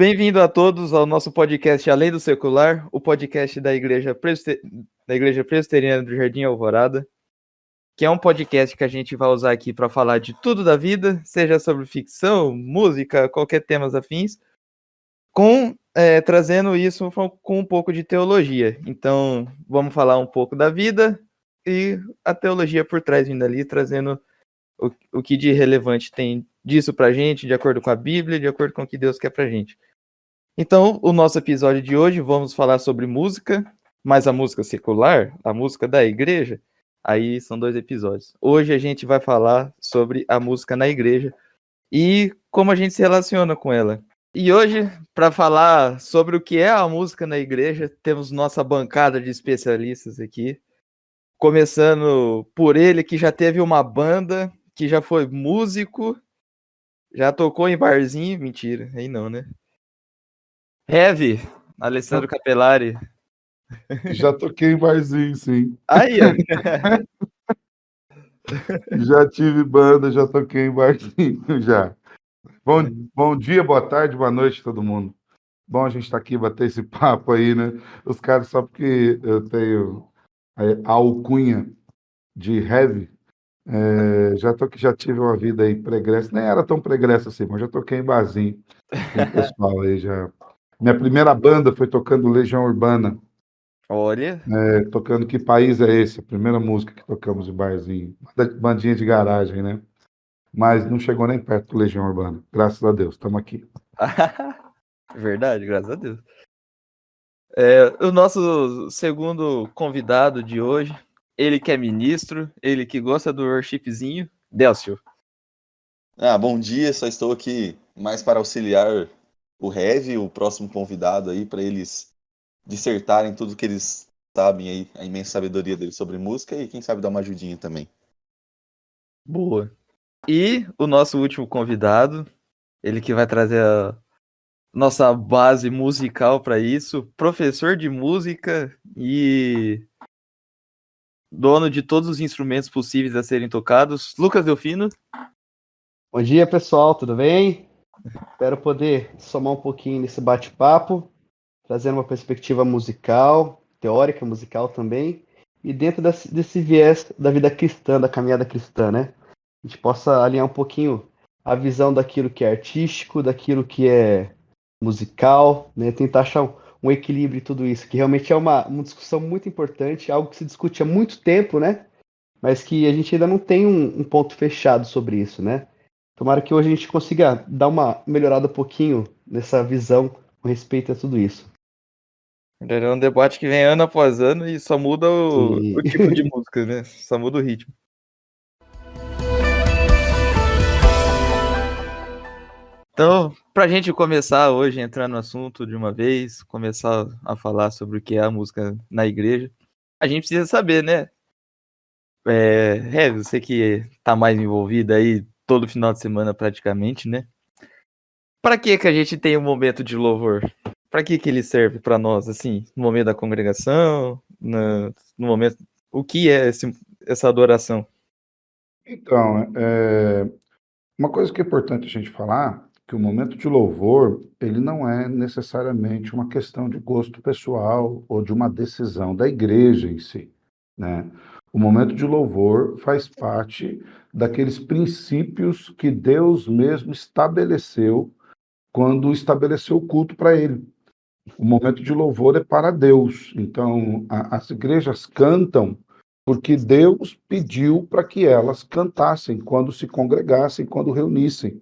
Bem-vindo a todos ao nosso podcast Além do Secular, o podcast da Igreja Presbiteriana do Jardim Alvorada, que é um podcast que a gente vai usar aqui para falar de tudo da vida, seja sobre ficção, música, qualquer temas afins, trazendo isso com um pouco de teologia. Então, vamos falar um pouco da vida e a teologia por trás vindo ali, trazendo o que de relevante tem disso pra gente, de acordo com a Bíblia, de acordo com o que Deus quer pra gente. Então, o nosso episódio de hoje, vamos falar sobre música, mas a música secular, a música da igreja, aí são 2 episódios. Hoje a gente vai falar sobre a música na igreja e como a gente se relaciona com ela. E hoje, para falar sobre o que é a música na igreja, temos nossa bancada de especialistas aqui, começando por ele que já teve uma banda, que já foi músico, já tocou em barzinho, mentira, aí não, né? Heavy, Alessandro Capelari. Já toquei em barzinho, sim. Aí, ó. Já tive banda, já toquei em barzinho, já. Bom dia, boa tarde, boa noite, todo mundo. Bom a gente estar aqui, bater esse papo aí, né? Os caras, só porque eu tenho a alcunha de heavy, já tive uma vida aí pregressa, nem era tão pregressa assim, mas já toquei em barzinho com o pessoal aí já. Minha primeira banda foi tocando Legião Urbana. Olha. Tocando Que País é Esse? A primeira música que tocamos em barzinho. Bandinha de garagem, né? Mas não chegou nem perto do Legião Urbana. Graças a Deus, estamos aqui. Verdade, graças a Deus. O nosso segundo convidado de hoje, ele que é ministro, ele que gosta do worshipzinho, Délcio. Bom dia, só estou aqui mais para auxiliar o Heavy, o próximo convidado aí, para eles dissertarem tudo que eles sabem aí, a imensa sabedoria deles sobre música e quem sabe dar uma ajudinha também. Boa. E o nosso último convidado, ele que vai trazer a nossa base musical para isso, professor de música e dono de todos os instrumentos possíveis a serem tocados, Lucas Delfino. Bom dia, pessoal, tudo bem? Espero poder somar um pouquinho nesse bate-papo, trazendo uma perspectiva musical, teórica musical também, e dentro desse viés da vida cristã, da caminhada cristã, né? A gente possa alinhar um pouquinho a visão daquilo que é artístico, daquilo que é musical, né? Tentar achar um equilíbrio em tudo isso, que realmente é uma discussão muito importante, algo que se discute há muito tempo, né? Mas que a gente ainda não tem um ponto fechado sobre isso, né? Tomara que hoje a gente consiga dar uma melhorada um pouquinho nessa visão com respeito a tudo isso. É um debate que vem ano após ano e só muda o tipo de música, né? Só muda o ritmo. Então, pra gente começar hoje, entrar no assunto de uma vez, começar a falar sobre o que é a música na igreja, a gente precisa saber, né? Você que tá mais envolvido aí todo final de semana praticamente, né? Pra que a gente tem um momento de louvor? Pra que ele serve pra nós, assim, no momento da congregação, no momento... O que é essa adoração? Então, uma coisa que é importante a gente falar, que o momento de louvor, ele não é necessariamente uma questão de gosto pessoal ou de uma decisão da igreja em si, né? O momento de louvor faz parte daqueles princípios que Deus mesmo estabeleceu quando estabeleceu o culto para ele. O momento de louvor é para Deus. Então, as igrejas cantam porque Deus pediu para que elas cantassem quando se congregassem, quando reunissem.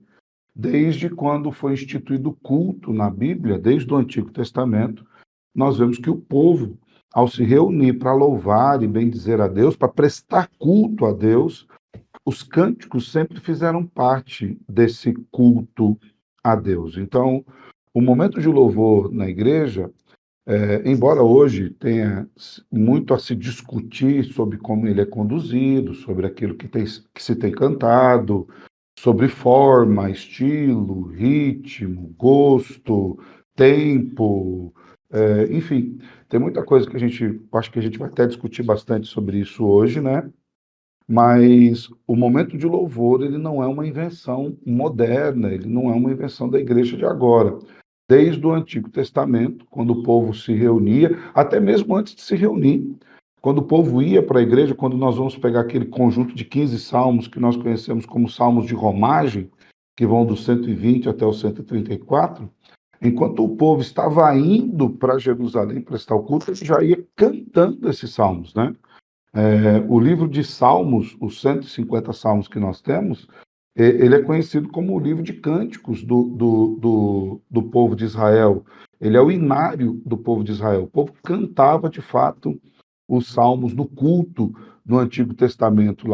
Desde quando foi instituído o culto na Bíblia, desde o Antigo Testamento, nós vemos que o povo, ao se reunir para louvar e bendizer a Deus, para prestar culto a Deus, os cânticos sempre fizeram parte desse culto a Deus. Então, o momento de louvor na igreja, embora hoje tenha muito a se discutir sobre como ele é conduzido, sobre aquilo que se tem cantado, sobre forma, estilo, ritmo, gosto, tempo, enfim, tem muita coisa que acho que a gente vai até discutir bastante sobre isso hoje, né? Mas o momento de louvor, ele não é uma invenção moderna, ele não é uma invenção da igreja de agora. desde o Antigo Testamento, quando o povo se reunia, até mesmo antes de se reunir. Quando o povo ia para a igreja, quando nós vamos pegar aquele conjunto de 15 salmos que nós conhecemos como salmos de romagem, que vão do 120 até o 134, enquanto o povo estava indo para Jerusalém prestar o culto, ele já ia cantando esses salmos, né? O livro de Salmos, os 150 salmos que nós temos, ele é conhecido como o livro de cânticos do povo de Israel. Ele é o inário do povo de Israel. O povo cantava, de fato, os salmos no culto no Antigo Testamento,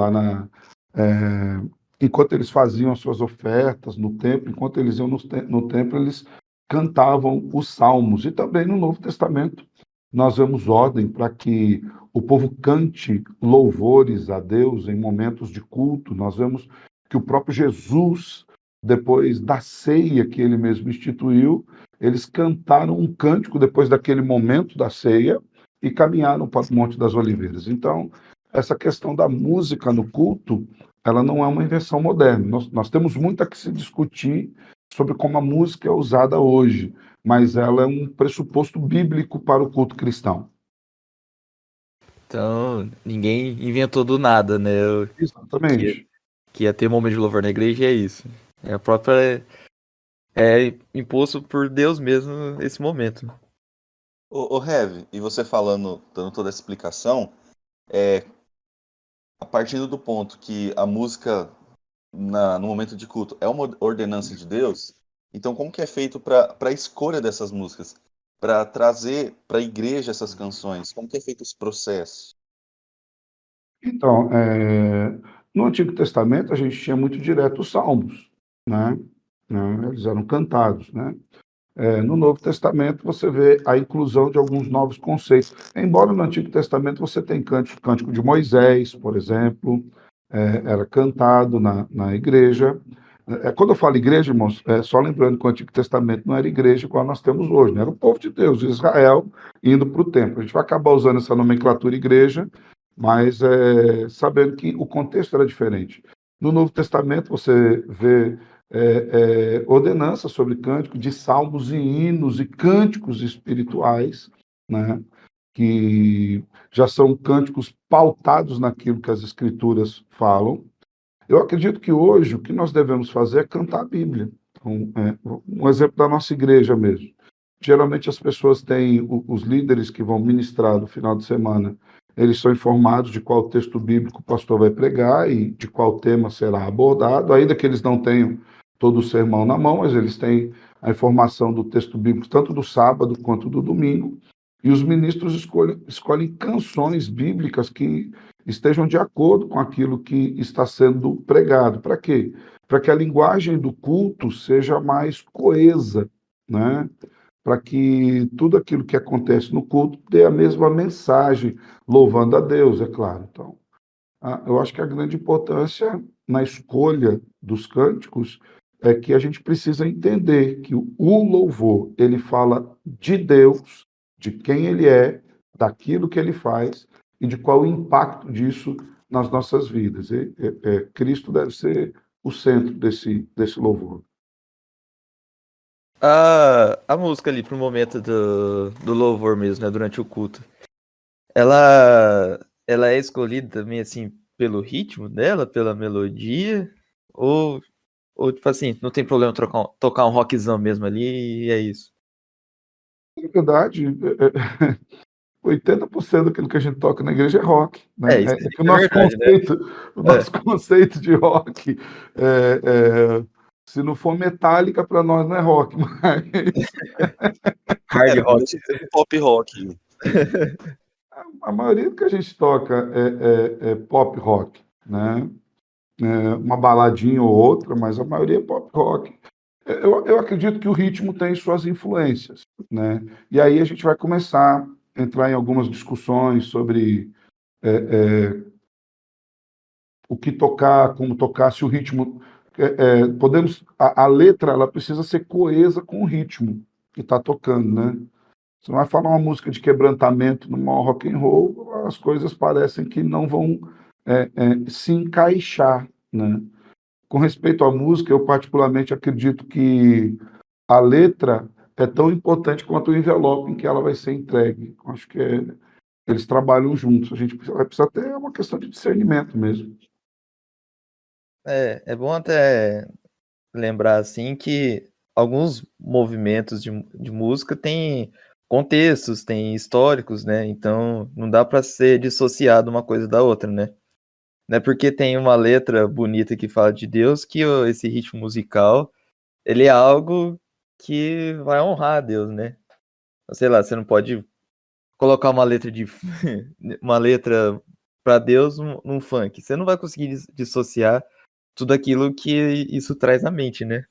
enquanto eles faziam as suas ofertas no templo, enquanto eles iam no templo, eles cantavam os salmos. E também no Novo Testamento, nós vemos ordem para que o povo cante louvores a Deus em momentos de culto. Nós vemos que o próprio Jesus, depois da ceia que ele mesmo instituiu, eles cantaram um cântico depois daquele momento da ceia e caminharam para o Monte das Oliveiras. Então, essa questão da música no culto, ela não é uma invenção moderna. Nós temos muito a que se discutir sobre como a música é usada hoje, mas ela é um pressuposto bíblico para o culto cristão. Então, ninguém inventou do nada, né? Exatamente. Que ia ter momento de louvor na igreja é isso. É a própria. É imposto por Deus mesmo esse momento. Ô Heavy, e você falando, dando toda essa explicação, a partir do ponto que a música no momento de culto é uma ordenança de Deus, então como que é feito para a escolha dessas músicas? Para trazer para a igreja essas canções? Como que é feito esse processo? Então, no Antigo Testamento, a gente tinha muito direto os salmos, né? Eles eram cantados, né? No Novo Testamento, você vê a inclusão de alguns novos conceitos. Embora no Antigo Testamento você tenha cântico de Moisés, por exemplo, era cantado na igreja. Quando eu falo igreja, irmãos, só lembrando que o Antigo Testamento não era igreja igual nós temos hoje, né? Era o povo de Deus, Israel, indo para o templo. A gente vai acabar usando essa nomenclatura igreja, mas sabendo que o contexto era diferente. No Novo Testamento você vê ordenança sobre cântico de salmos e hinos e cânticos espirituais, né, que já são cânticos pautados naquilo que as escrituras falam. Eu acredito que hoje o que nós devemos fazer é cantar a Bíblia. Um exemplo da nossa igreja mesmo. Geralmente as pessoas têm os líderes que vão ministrar no final de semana, eles são informados de qual texto bíblico o pastor vai pregar e de qual tema será abordado, ainda que eles não tenham todo o sermão na mão, mas eles têm a informação do texto bíblico, tanto do sábado quanto do domingo, e os ministros escolhem canções bíblicas que estejam de acordo com aquilo que está sendo pregado. Para quê? Para que a linguagem do culto seja mais coesa, né? Para que tudo aquilo que acontece no culto dê a mesma mensagem, louvando a Deus, é claro. Então, eu acho que a grande importância na escolha dos cânticos é que a gente precisa entender que o louvor, ele fala de Deus, de quem ele é, daquilo que ele faz e de qual o impacto disso nas nossas vidas. Cristo deve ser o centro desse louvor. A música ali pro momento do louvor mesmo, né? Durante o culto. Ela é escolhida também, assim, pelo ritmo dela, pela melodia? Ou tipo assim, não tem problema tocar um rockzão mesmo ali e é isso? Na verdade, 80% daquilo que a gente toca na igreja é rock, né? Isso Que o é nosso verdade, né? conceito, o nosso conceito de rock, se não for metálica, para nós não é rock, mas Hard Não rock. deixa de ser um pop rock. a maioria do que a gente toca é pop rock, né? Uma baladinha ou outra, mas a maioria é pop rock. Eu acredito que o ritmo tem suas influências, né? E aí a gente vai começar a entrar em algumas discussões sobre o que tocar, como tocar, se o ritmo. A letra ela precisa ser coesa com o ritmo que está tocando, né? Você vai falar uma música de quebrantamento numa rock and roll, as coisas parecem que não vão se encaixar, né? Com respeito à música, eu particularmente acredito que a letra é tão importante quanto o envelope em que ela vai ser entregue. Acho que eles trabalham juntos. A gente vai precisar ter uma questão de discernimento mesmo. É bom até lembrar assim que alguns movimentos de música têm contextos, têm históricos, né? Então não dá para ser dissociado uma coisa da outra, né? Não é porque tem uma letra bonita que fala de Deus que esse ritmo musical ele é algo que vai honrar a Deus, né? Sei lá, você não pode colocar uma letra uma letra para Deus num funk. Você não vai conseguir dissociar tudo aquilo que isso traz na mente, né?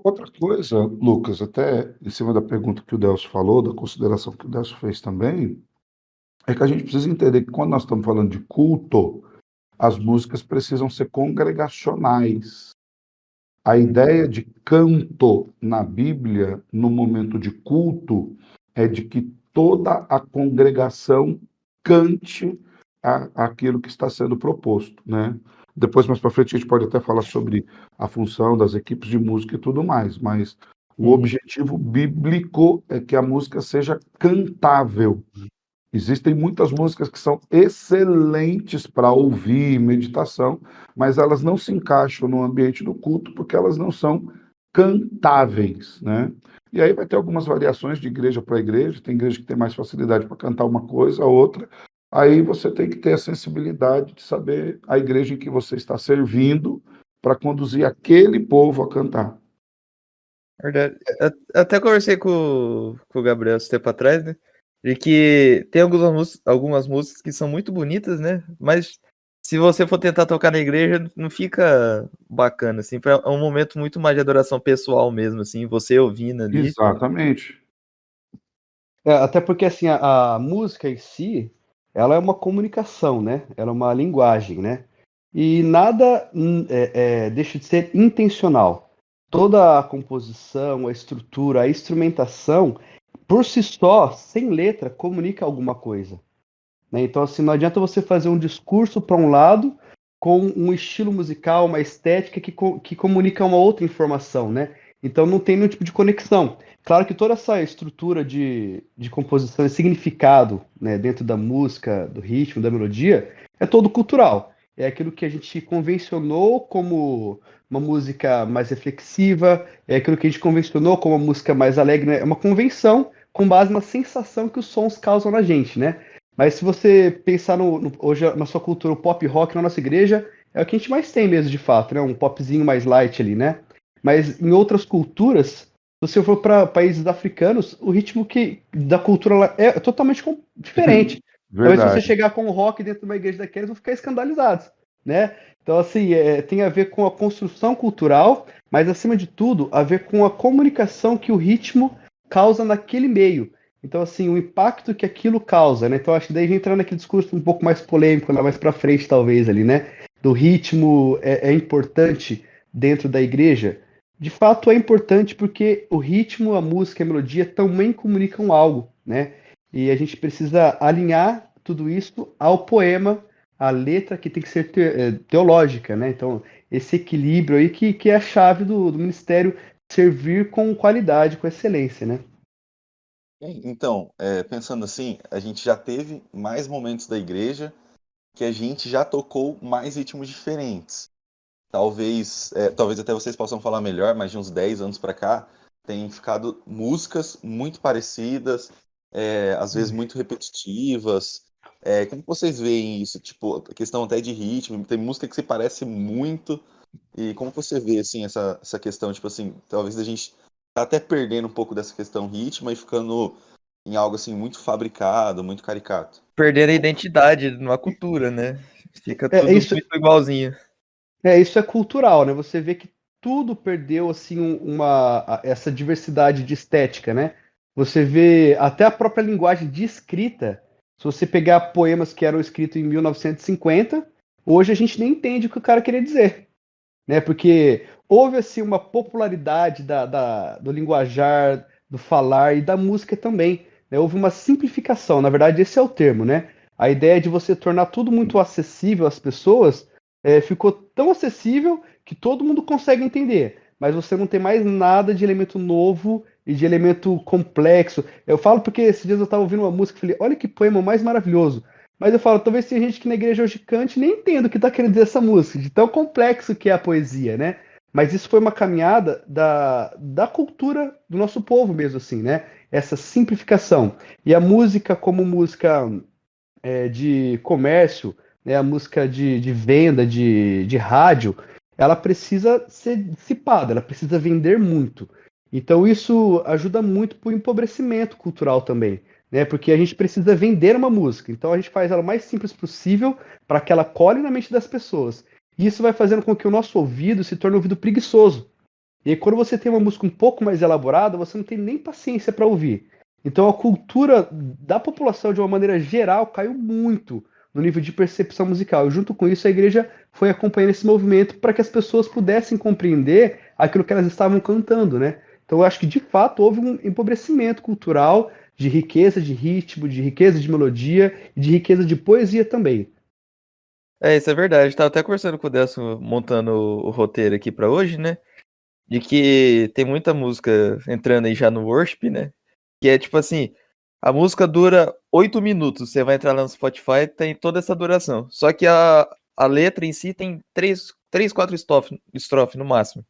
Outra coisa, Lucas, até em cima da pergunta que o Delcio falou, da consideração que o Delcio fez também, é que a gente precisa entender que quando nós estamos falando de culto, as músicas precisam ser congregacionais. A ideia de canto na Bíblia, no momento de culto, é de que toda a congregação cante aquilo que está sendo proposto, né? Depois, mais para frente, a gente pode até falar sobre a função das equipes de música e tudo mais, mas o objetivo bíblico é que a música seja cantável. Existem muitas músicas que são excelentes para ouvir, meditação, mas elas não se encaixam no ambiente do culto porque elas não são cantáveis, né? E aí vai ter algumas variações de igreja para igreja, tem igreja que tem mais facilidade para cantar uma coisa, a outra. Aí você tem que ter a sensibilidade de saber a igreja em que você está servindo para conduzir aquele povo a cantar. Verdade. Até conversei com o Gabriel esse tempo atrás, né? De que tem algumas músicas que são muito bonitas, né? Mas se você for tentar tocar na igreja, não fica bacana, assim. É um momento muito mais de adoração pessoal mesmo, assim, você ouvindo ali. Exatamente. Até porque assim, a música em si, ela é uma comunicação, né? Ela é uma linguagem, né? E nada deixa de ser intencional. Toda a composição, a estrutura, a instrumentação, por si só, sem letra, comunica alguma coisa, né? Então, assim, não adianta você fazer um discurso para um lado com um estilo musical, uma estética que comunica uma outra informação, né? Então não tem nenhum tipo de conexão. Claro que toda essa estrutura de composição e significado, né, dentro da música, do ritmo, da melodia, é todo cultural. É aquilo que a gente convencionou como uma música mais reflexiva, é aquilo que a gente convencionou como uma música mais alegre, né? É uma convenção com base na sensação que os sons causam na gente, né? Mas se você pensar hoje na sua cultura, o pop rock na nossa igreja é o que a gente mais tem mesmo, de fato, né? Um popzinho mais light ali, né? Mas em outras culturas, se você for para países africanos, o ritmo da cultura lá é totalmente diferente. Talvez se você Verdade. chegar com o rock dentro de uma igreja daqueles, vão ficar escandalizados, né? Então, assim, tem a ver com a construção cultural, mas acima de tudo, a ver com a comunicação que o ritmo causa naquele meio. Então, assim, o impacto que aquilo causa, né? Então, acho que daí a gente entra naquele discurso um pouco mais polêmico, lá mais para frente, talvez, ali, né? Do ritmo é importante dentro da igreja. De fato, é importante porque o ritmo, a música, a melodia também comunicam algo, né? E a gente precisa alinhar tudo isso ao poema, à letra que tem que ser teológica, né? Então, esse equilíbrio aí que é a chave do ministério servir com qualidade, com excelência, né? Então, pensando assim, a gente já teve mais momentos da igreja que a gente já tocou mais ritmos diferentes. Talvez até vocês possam falar melhor, mas de uns 10 anos para cá, tem ficado músicas muito parecidas, às vezes muito repetitivas. Como que vocês veem isso? Tipo, a questão até de ritmo, tem música que se parece muito. E como que você vê, assim, essa questão, tipo assim, talvez a gente tá até perdendo um pouco dessa questão ritmo e ficando em algo, assim, muito fabricado, muito caricato. Perder a identidade numa cultura, né? Fica É, tudo isso, muito igualzinho. isso é cultural, né? Você vê que tudo perdeu assim essa diversidade de estética, né? Você vê até a própria linguagem de escrita. Se você pegar poemas que eram escritos em 1950, hoje a gente nem entende o que o cara queria dizer, né? Porque houve assim uma popularidade do linguajar, do falar e da música também, né? Houve uma simplificação, na verdade esse é o termo, né? A ideia de você tornar tudo muito acessível às pessoas ficou tão acessível que todo mundo consegue entender, mas você não tem mais nada de elemento novo e de elemento complexo. Eu falo porque esses dias eu estava ouvindo uma música e falei, olha que poema mais maravilhoso. Mas eu falo, talvez tenha gente que na igreja hoje cante e nem entenda o que está querendo dizer essa música, de tão complexo que é a poesia, né? Mas isso foi uma caminhada da cultura do nosso povo mesmo, assim, né? Essa simplificação. E a música como música de comércio, né, a música de venda, de rádio, ela precisa ser dissipada, ela precisa vender muito. Então isso ajuda muito para o empobrecimento cultural também, né? Porque a gente precisa vender uma música. Então a gente faz ela o mais simples possível para que ela cole na mente das pessoas. E isso vai fazendo com que o nosso ouvido se torne um ouvido preguiçoso. E aí, quando você tem uma música um pouco mais elaborada, você não tem nem paciência para ouvir. Então a cultura da população, de uma maneira geral, caiu muito no nível de percepção musical. E junto com isso, a igreja foi acompanhando esse movimento para que as pessoas pudessem compreender aquilo que elas estavam cantando, né? Então eu acho que de fato houve um empobrecimento cultural de riqueza de ritmo, de riqueza de melodia e de riqueza de poesia também. Isso é verdade. Tava até conversando com o Delcio, montando o roteiro aqui pra hoje, né? De que tem muita música entrando aí já no worship, né? Que é tipo assim, a música dura 8 minutos. Você vai entrar lá no Spotify, tem toda essa duração. Só que a letra em si tem 4 estrofes no máximo.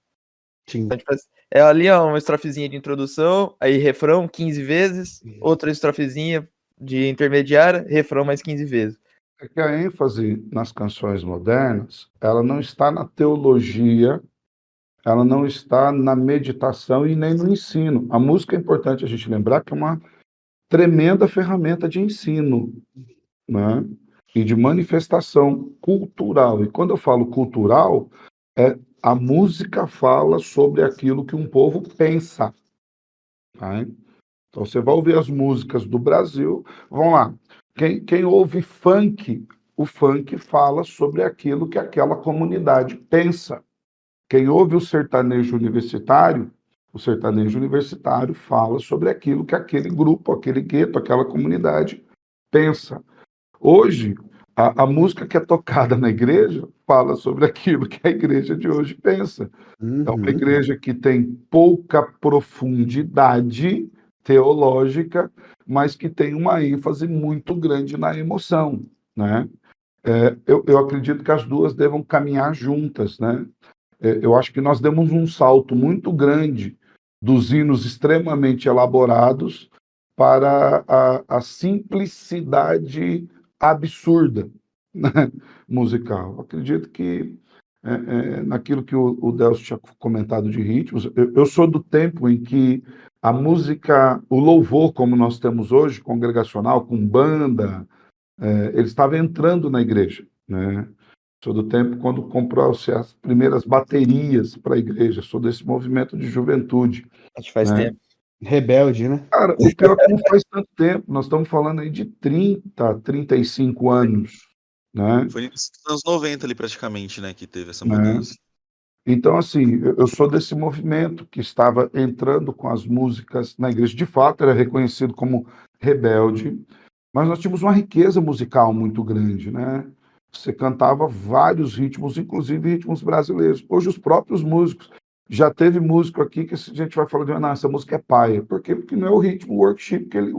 Sim. Então, tipo assim, é ali ó, uma estrofezinha de introdução, aí refrão 15 vezes, outra estrofezinha de intermediária, refrão mais 15 vezes. É que a ênfase nas canções modernas, ela não está na teologia, ela não está na meditação e nem no ensino. A música é importante a gente lembrar que é uma tremenda ferramenta de ensino, né? E de manifestação cultural. E quando eu falo cultural, a música fala sobre aquilo que um povo pensa, tá? Então você vai ouvir as músicas do Brasil, vão lá. Quem ouve funk, o funk fala sobre aquilo que aquela comunidade pensa. Quem ouve o sertanejo universitário fala sobre aquilo que aquele grupo, aquele gueto, aquela comunidade pensa. Hoje, a música que é tocada na igreja fala sobre aquilo que a igreja de hoje pensa. É uma Uhum. igreja que tem pouca profundidade teológica, mas que tem uma ênfase muito grande na emoção, né? Eu acredito que as duas devam caminhar juntas, né? Eu acho que nós demos um salto muito grande dos hinos extremamente elaborados para a simplicidade absurda, né, musical. Eu acredito que naquilo que o Delcio tinha comentado de ritmos, eu sou do tempo em que a música, o louvor, como nós temos hoje, congregacional, com banda, ele estava entrando na igreja, né? Sou do tempo quando comprou-se as primeiras baterias para a igreja, sou desse movimento de juventude, Acho que faz né? tempo. Rebelde, né? Cara, o pior é que não faz tanto tempo, nós estamos falando aí de 30, 35 anos, né? Foi nos anos 90 ali praticamente, né, que teve essa Né? mudança. Então, assim, eu sou desse movimento que estava entrando com as músicas na igreja. De fato, era reconhecido como rebelde, mas nós tínhamos uma riqueza musical muito grande, né? Você cantava vários ritmos, inclusive ritmos brasileiros. Hoje, os próprios músicos. Já teve músico aqui que a gente vai falar de, não, essa música é paia. Por quê? Porque não é o ritmo worship que ele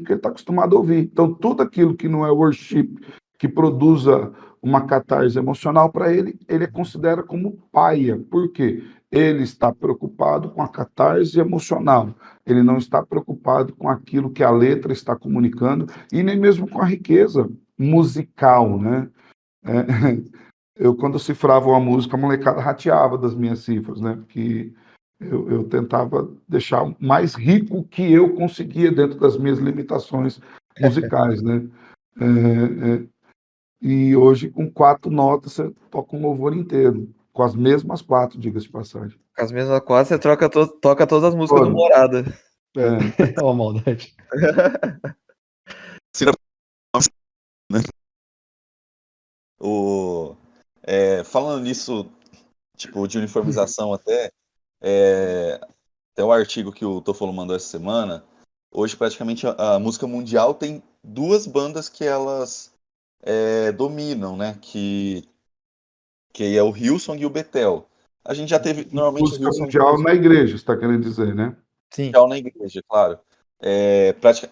está acostumado a ouvir. Então, tudo aquilo que não é worship, que produza uma catarse emocional para ele, ele considera como paia. Por quê? Ele está preocupado com a catarse emocional. Ele não está preocupado com aquilo que a letra está comunicando e nem mesmo com a riqueza musical, né? Eu, quando cifrava uma música, a molecada rateava das minhas cifras, né? Porque eu tentava deixar mais rico que eu conseguia dentro das minhas limitações musicais, né? É, é, e hoje, com 4 notas, você toca um louvor inteiro, com as mesmas 4, diga-se de passagem. Com as mesmas quadras, você toca todas as músicas do Olha, Morada. É uma maldade. Né? Falando nisso, tipo, de uniformização até o artigo que o Toffolo mandou essa semana, hoje praticamente a música mundial tem duas bandas que elas dominam, né? Que é o Hillsong e o Bethel. A gente já teve, normalmente o música Hillsong. mundial na igreja, você está querendo dizer, né? Sim. na igreja, claro.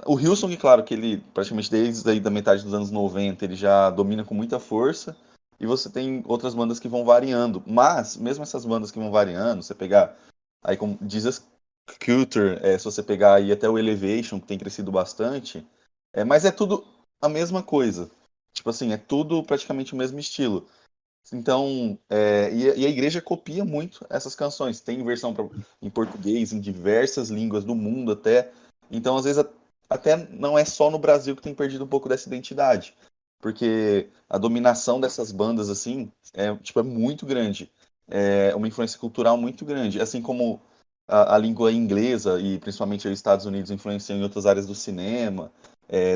O Hillsong, claro, que ele praticamente desde aí da metade dos anos 90 ele já domina com muita força. E você tem outras bandas que vão variando. Mas, mesmo essas bandas que vão variando, você pegar aí como Jesus Culture, se você pegar aí até o Elevation, que tem crescido bastante, mas é tudo a mesma coisa. Tipo assim, é tudo praticamente o mesmo estilo. Então, e a igreja copia muito essas canções. Tem versão em português, em diversas línguas do mundo até. Então, às vezes, até não é só no Brasil que tem perdido um pouco dessa identidade. Porque a dominação dessas bandas, assim, é muito grande. É uma influência cultural muito grande. Assim como a língua inglesa, e principalmente os Estados Unidos, influenciam em outras áreas do cinema,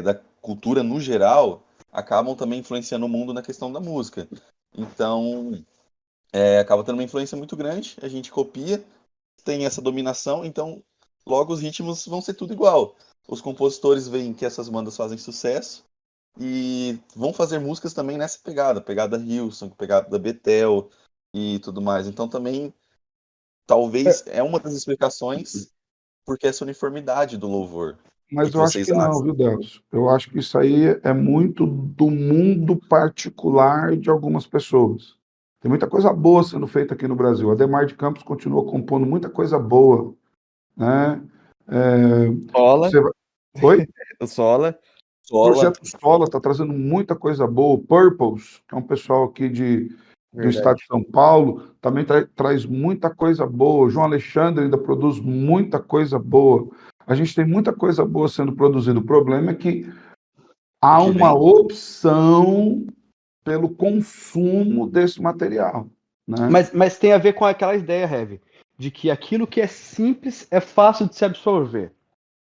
da cultura no geral, acabam também influenciando o mundo na questão da música. Então, acaba tendo uma influência muito grande, a gente copia, tem essa dominação, então logo os ritmos vão ser tudo igual. Os compositores veem que essas bandas fazem sucesso e vão fazer músicas também nessa pegada Hillsong, pegada Bethel e tudo mais. Então também, talvez, é uma das explicações porque essa uniformidade do louvor. O Mas que eu acho vocês que não, acham? viu, Delcio? Eu acho que isso aí é muito do mundo particular de algumas pessoas. Tem muita coisa boa sendo feita aqui no Brasil. Ademar de Campos continua compondo muita coisa boa, né? É, Sola, você vai... Oi? o Sola, O Sola, Projeto Sola está trazendo muita coisa boa. O Purples, que é um pessoal aqui do estado verdade. de São Paulo, também traz muita coisa boa. O João Alexandre ainda produz muita coisa boa. A gente tem muita coisa boa sendo produzida. O problema é que o há que uma vem? opção pelo consumo desse material, né? Mas tem a ver com aquela ideia, Heavy, de que aquilo que é simples é fácil de se absorver.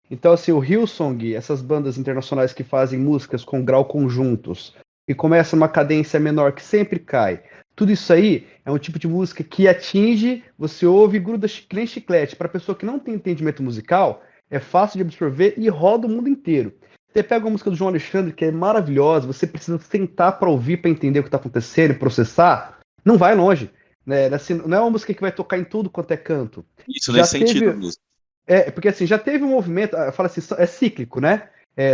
Então, assim, o Hillsong, essas bandas internacionais que fazem músicas com grau conjuntos, e começa uma cadência menor que sempre cai, tudo isso aí é um tipo de música que atinge, você ouve e gruda que nem chiclete. Para pessoa que não tem entendimento musical, é fácil de absorver e roda o mundo inteiro. Você pega uma música do João Alexandre, que é maravilhosa, você precisa sentar para ouvir, para entender o que está acontecendo e processar, não vai longe. Né? Assim, não é uma música que vai tocar em tudo quanto é canto. Isso Já nesse sentido teve, mesmo. porque assim, já teve um movimento, fala assim, é cíclico, né?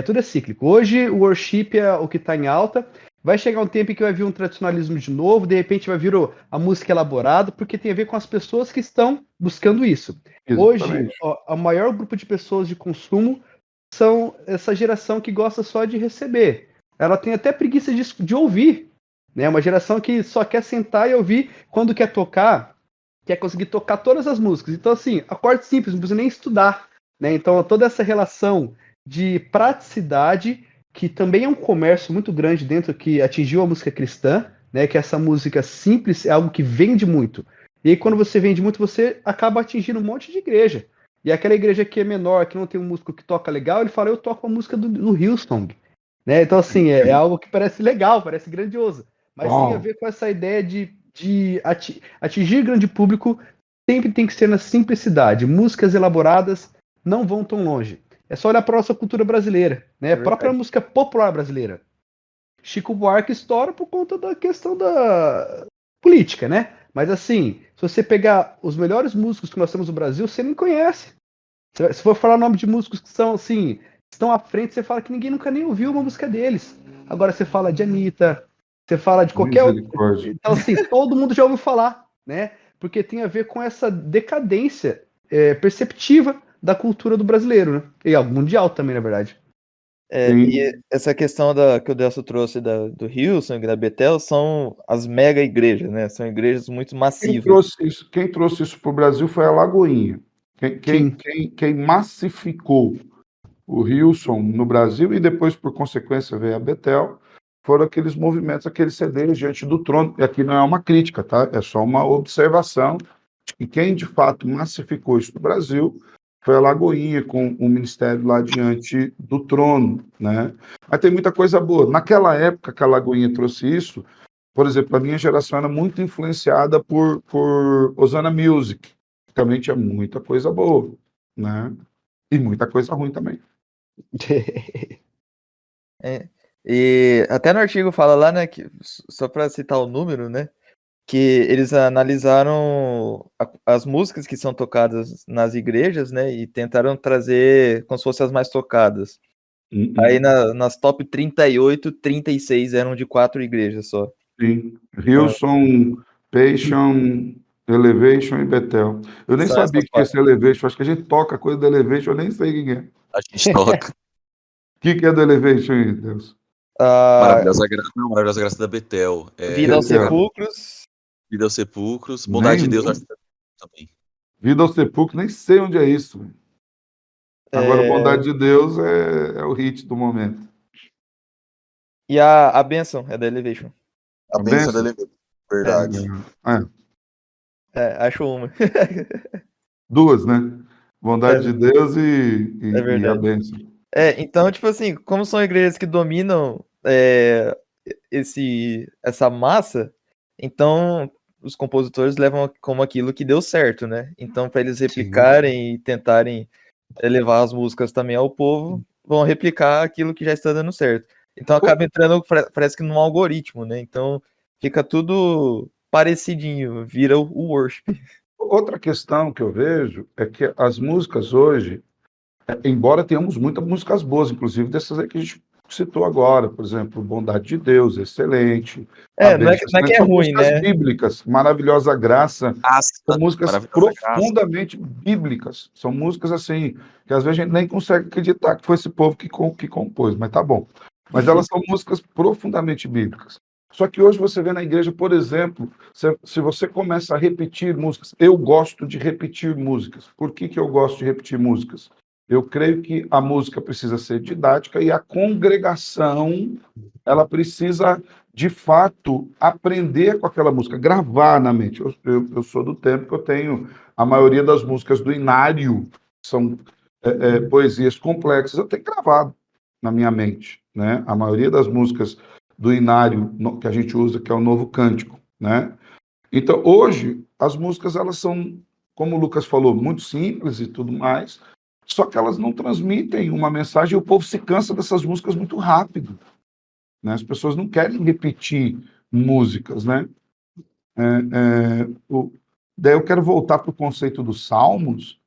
Tudo é cíclico. Hoje o worship é o que está em alta. Vai chegar um tempo em que vai vir um tradicionalismo de novo, de repente vai vir a música elaborada, porque tem a ver com as pessoas que estão buscando isso. Hoje, Exatamente. o maior grupo de pessoas de consumo são essa geração que gosta só de receber. Ela tem até preguiça de ouvir. Né? Uma geração que só quer sentar e ouvir quando quer tocar, quer conseguir tocar todas as músicas. Então, assim, acorde simples, não precisa nem estudar. Né? Então, toda essa relação de praticidade, que também é um comércio muito grande dentro que atingiu a música cristã, né? Que essa música simples é algo que vende muito. E aí, quando você vende muito, você acaba atingindo um monte de igreja. E aquela igreja que é menor, que não tem um músico que toca legal, ele fala, eu toco a música do Hillsong. Né? Então, assim, é algo que parece legal, parece grandioso. Mas tem a Uau! ver com essa ideia de atingir grande público, sempre tem que ser na simplicidade. Músicas elaboradas não vão tão longe. É só olhar para a nossa cultura brasileira, né? É A própria verdade. música popular brasileira. Chico Buarque estoura por conta da questão da política, né? Mas assim, se você pegar os melhores músicos que nós temos no Brasil, você nem conhece. Se for falar o nome de músicos que são assim, estão à frente, você fala que ninguém nunca nem ouviu uma música deles. Agora você fala de Anitta, você fala de qualquer outro. Misericórdia. Então, assim, todo mundo já ouviu falar, né? Porque tem a ver com essa decadência perceptiva da cultura do brasileiro, né? E algo mundial também, na verdade. E Sim. essa questão que o Delcio trouxe do Hillsong, da Bethel, são as mega igrejas, né? São igrejas muito massivas. Quem trouxe isso para o Brasil foi a Lagoinha. Sim. Quem massificou o Hillsong no Brasil e depois, por consequência, veio a Bethel, foram aqueles movimentos, aqueles CDs diante do trono. E aqui não é uma crítica, tá? É só uma observação de que quem de fato massificou isso no Brasil foi a Lagoinha, com o ministério lá diante do trono, né? Mas tem muita coisa boa. Naquela época que a Lagoinha trouxe isso, por exemplo, a minha geração era muito influenciada por Osana Music, que também tinha muita coisa boa, né? E muita coisa ruim também. É. E até no artigo fala lá, né, que, só para citar o número, né, que eles analisaram as músicas que são tocadas nas igrejas, né, e tentaram trazer como se fossem as mais tocadas. Aí nas top 38, 36 eram de 4 igrejas só. Sim. Hillsong, Passion, Elevation e Bethel. Eu nem São sabia essas que tinha 4. esse Elevation. Acho que a gente toca coisa do Elevation, eu nem sei quem é. A gente toca. O que é do Elevation aí, Deus? Ah, Maravilhosa Graça da Betel. Vida aos Bethel. Sepulcros. Vida aos Sepulcros. Bondade de Deus, Nem acho que também. Vida ao Sepulcro, nem sei onde é isso. Velho. Agora, Bondade de Deus é o hit do momento. E a Bênção é da Elevation. A A bênção da bênção? Elevation. Verdade. Acho uma. Duas, né? Bondade de Deus É e a verdade. bênção. Então, tipo assim, como são igrejas que dominam essa massa, então os compositores levam como aquilo que deu certo, né? Então, para eles replicarem e tentarem levar as músicas também ao povo, vão replicar aquilo que já está dando certo. Então acaba entrando, parece que num algoritmo, né? Então fica tudo parecidinho, vira o worship. Outra questão que eu vejo é que as músicas hoje, embora tenhamos muitas músicas boas, inclusive dessas aí que a gente citou agora, por exemplo, Bondade de Deus, excelente, A Não é, Bênção, não é que excelente, é são ruim, músicas né? bíblicas, Maravilhosa Graça, são músicas Maravilhosa Graça. profundamente bíblicas, são músicas assim, que às vezes a gente nem consegue acreditar que foi esse povo que compôs, mas tá bom. Mas elas são músicas profundamente bíblicas. Só que hoje você vê na igreja, por exemplo, se você começa a repetir músicas, eu gosto de repetir músicas. Por que eu gosto de repetir músicas? Eu creio que a música precisa ser didática e a congregação, ela precisa, de fato, aprender com aquela música, gravar na mente. Eu sou do tempo que eu tenho a maioria das músicas do Inário, que são poesias complexas, eu tenho gravado na minha mente, né? A maioria das músicas do Inário que a gente usa, que é o Novo Cântico, né? Então, hoje, as músicas, elas são, como o Lucas falou, muito simples e tudo mais, só que elas não transmitem uma mensagem e o povo se cansa dessas músicas muito rápido, né? As pessoas não querem repetir músicas, né? Daí eu quero voltar para o conceito dos salmos.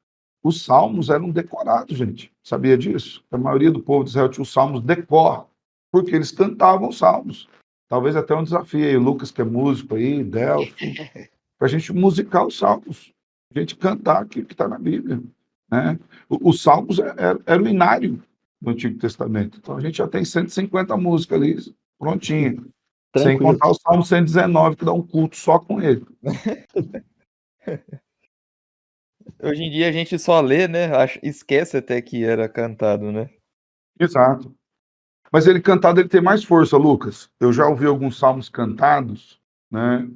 Os salmos eram decorados, gente. Sabia disso? A maioria do povo de Israel tinha os salmos decor, porque eles cantavam salmos. Talvez até um desafio aí, Lucas, que é músico aí, Delphi, para a gente musicar os salmos, a gente cantar aquilo que está na Bíblia. Né? Os salmos era o inário do Antigo Testamento. Então a gente já tem 150 músicas ali, prontinha. Sem Tranquilo. contar o Salmo 119, que dá um culto só com ele. Hoje em dia a gente só lê, né? Esquece até que era cantado, né? Exato. Mas ele cantado, ele tem mais força, Lucas. Eu já ouvi alguns salmos cantados, né?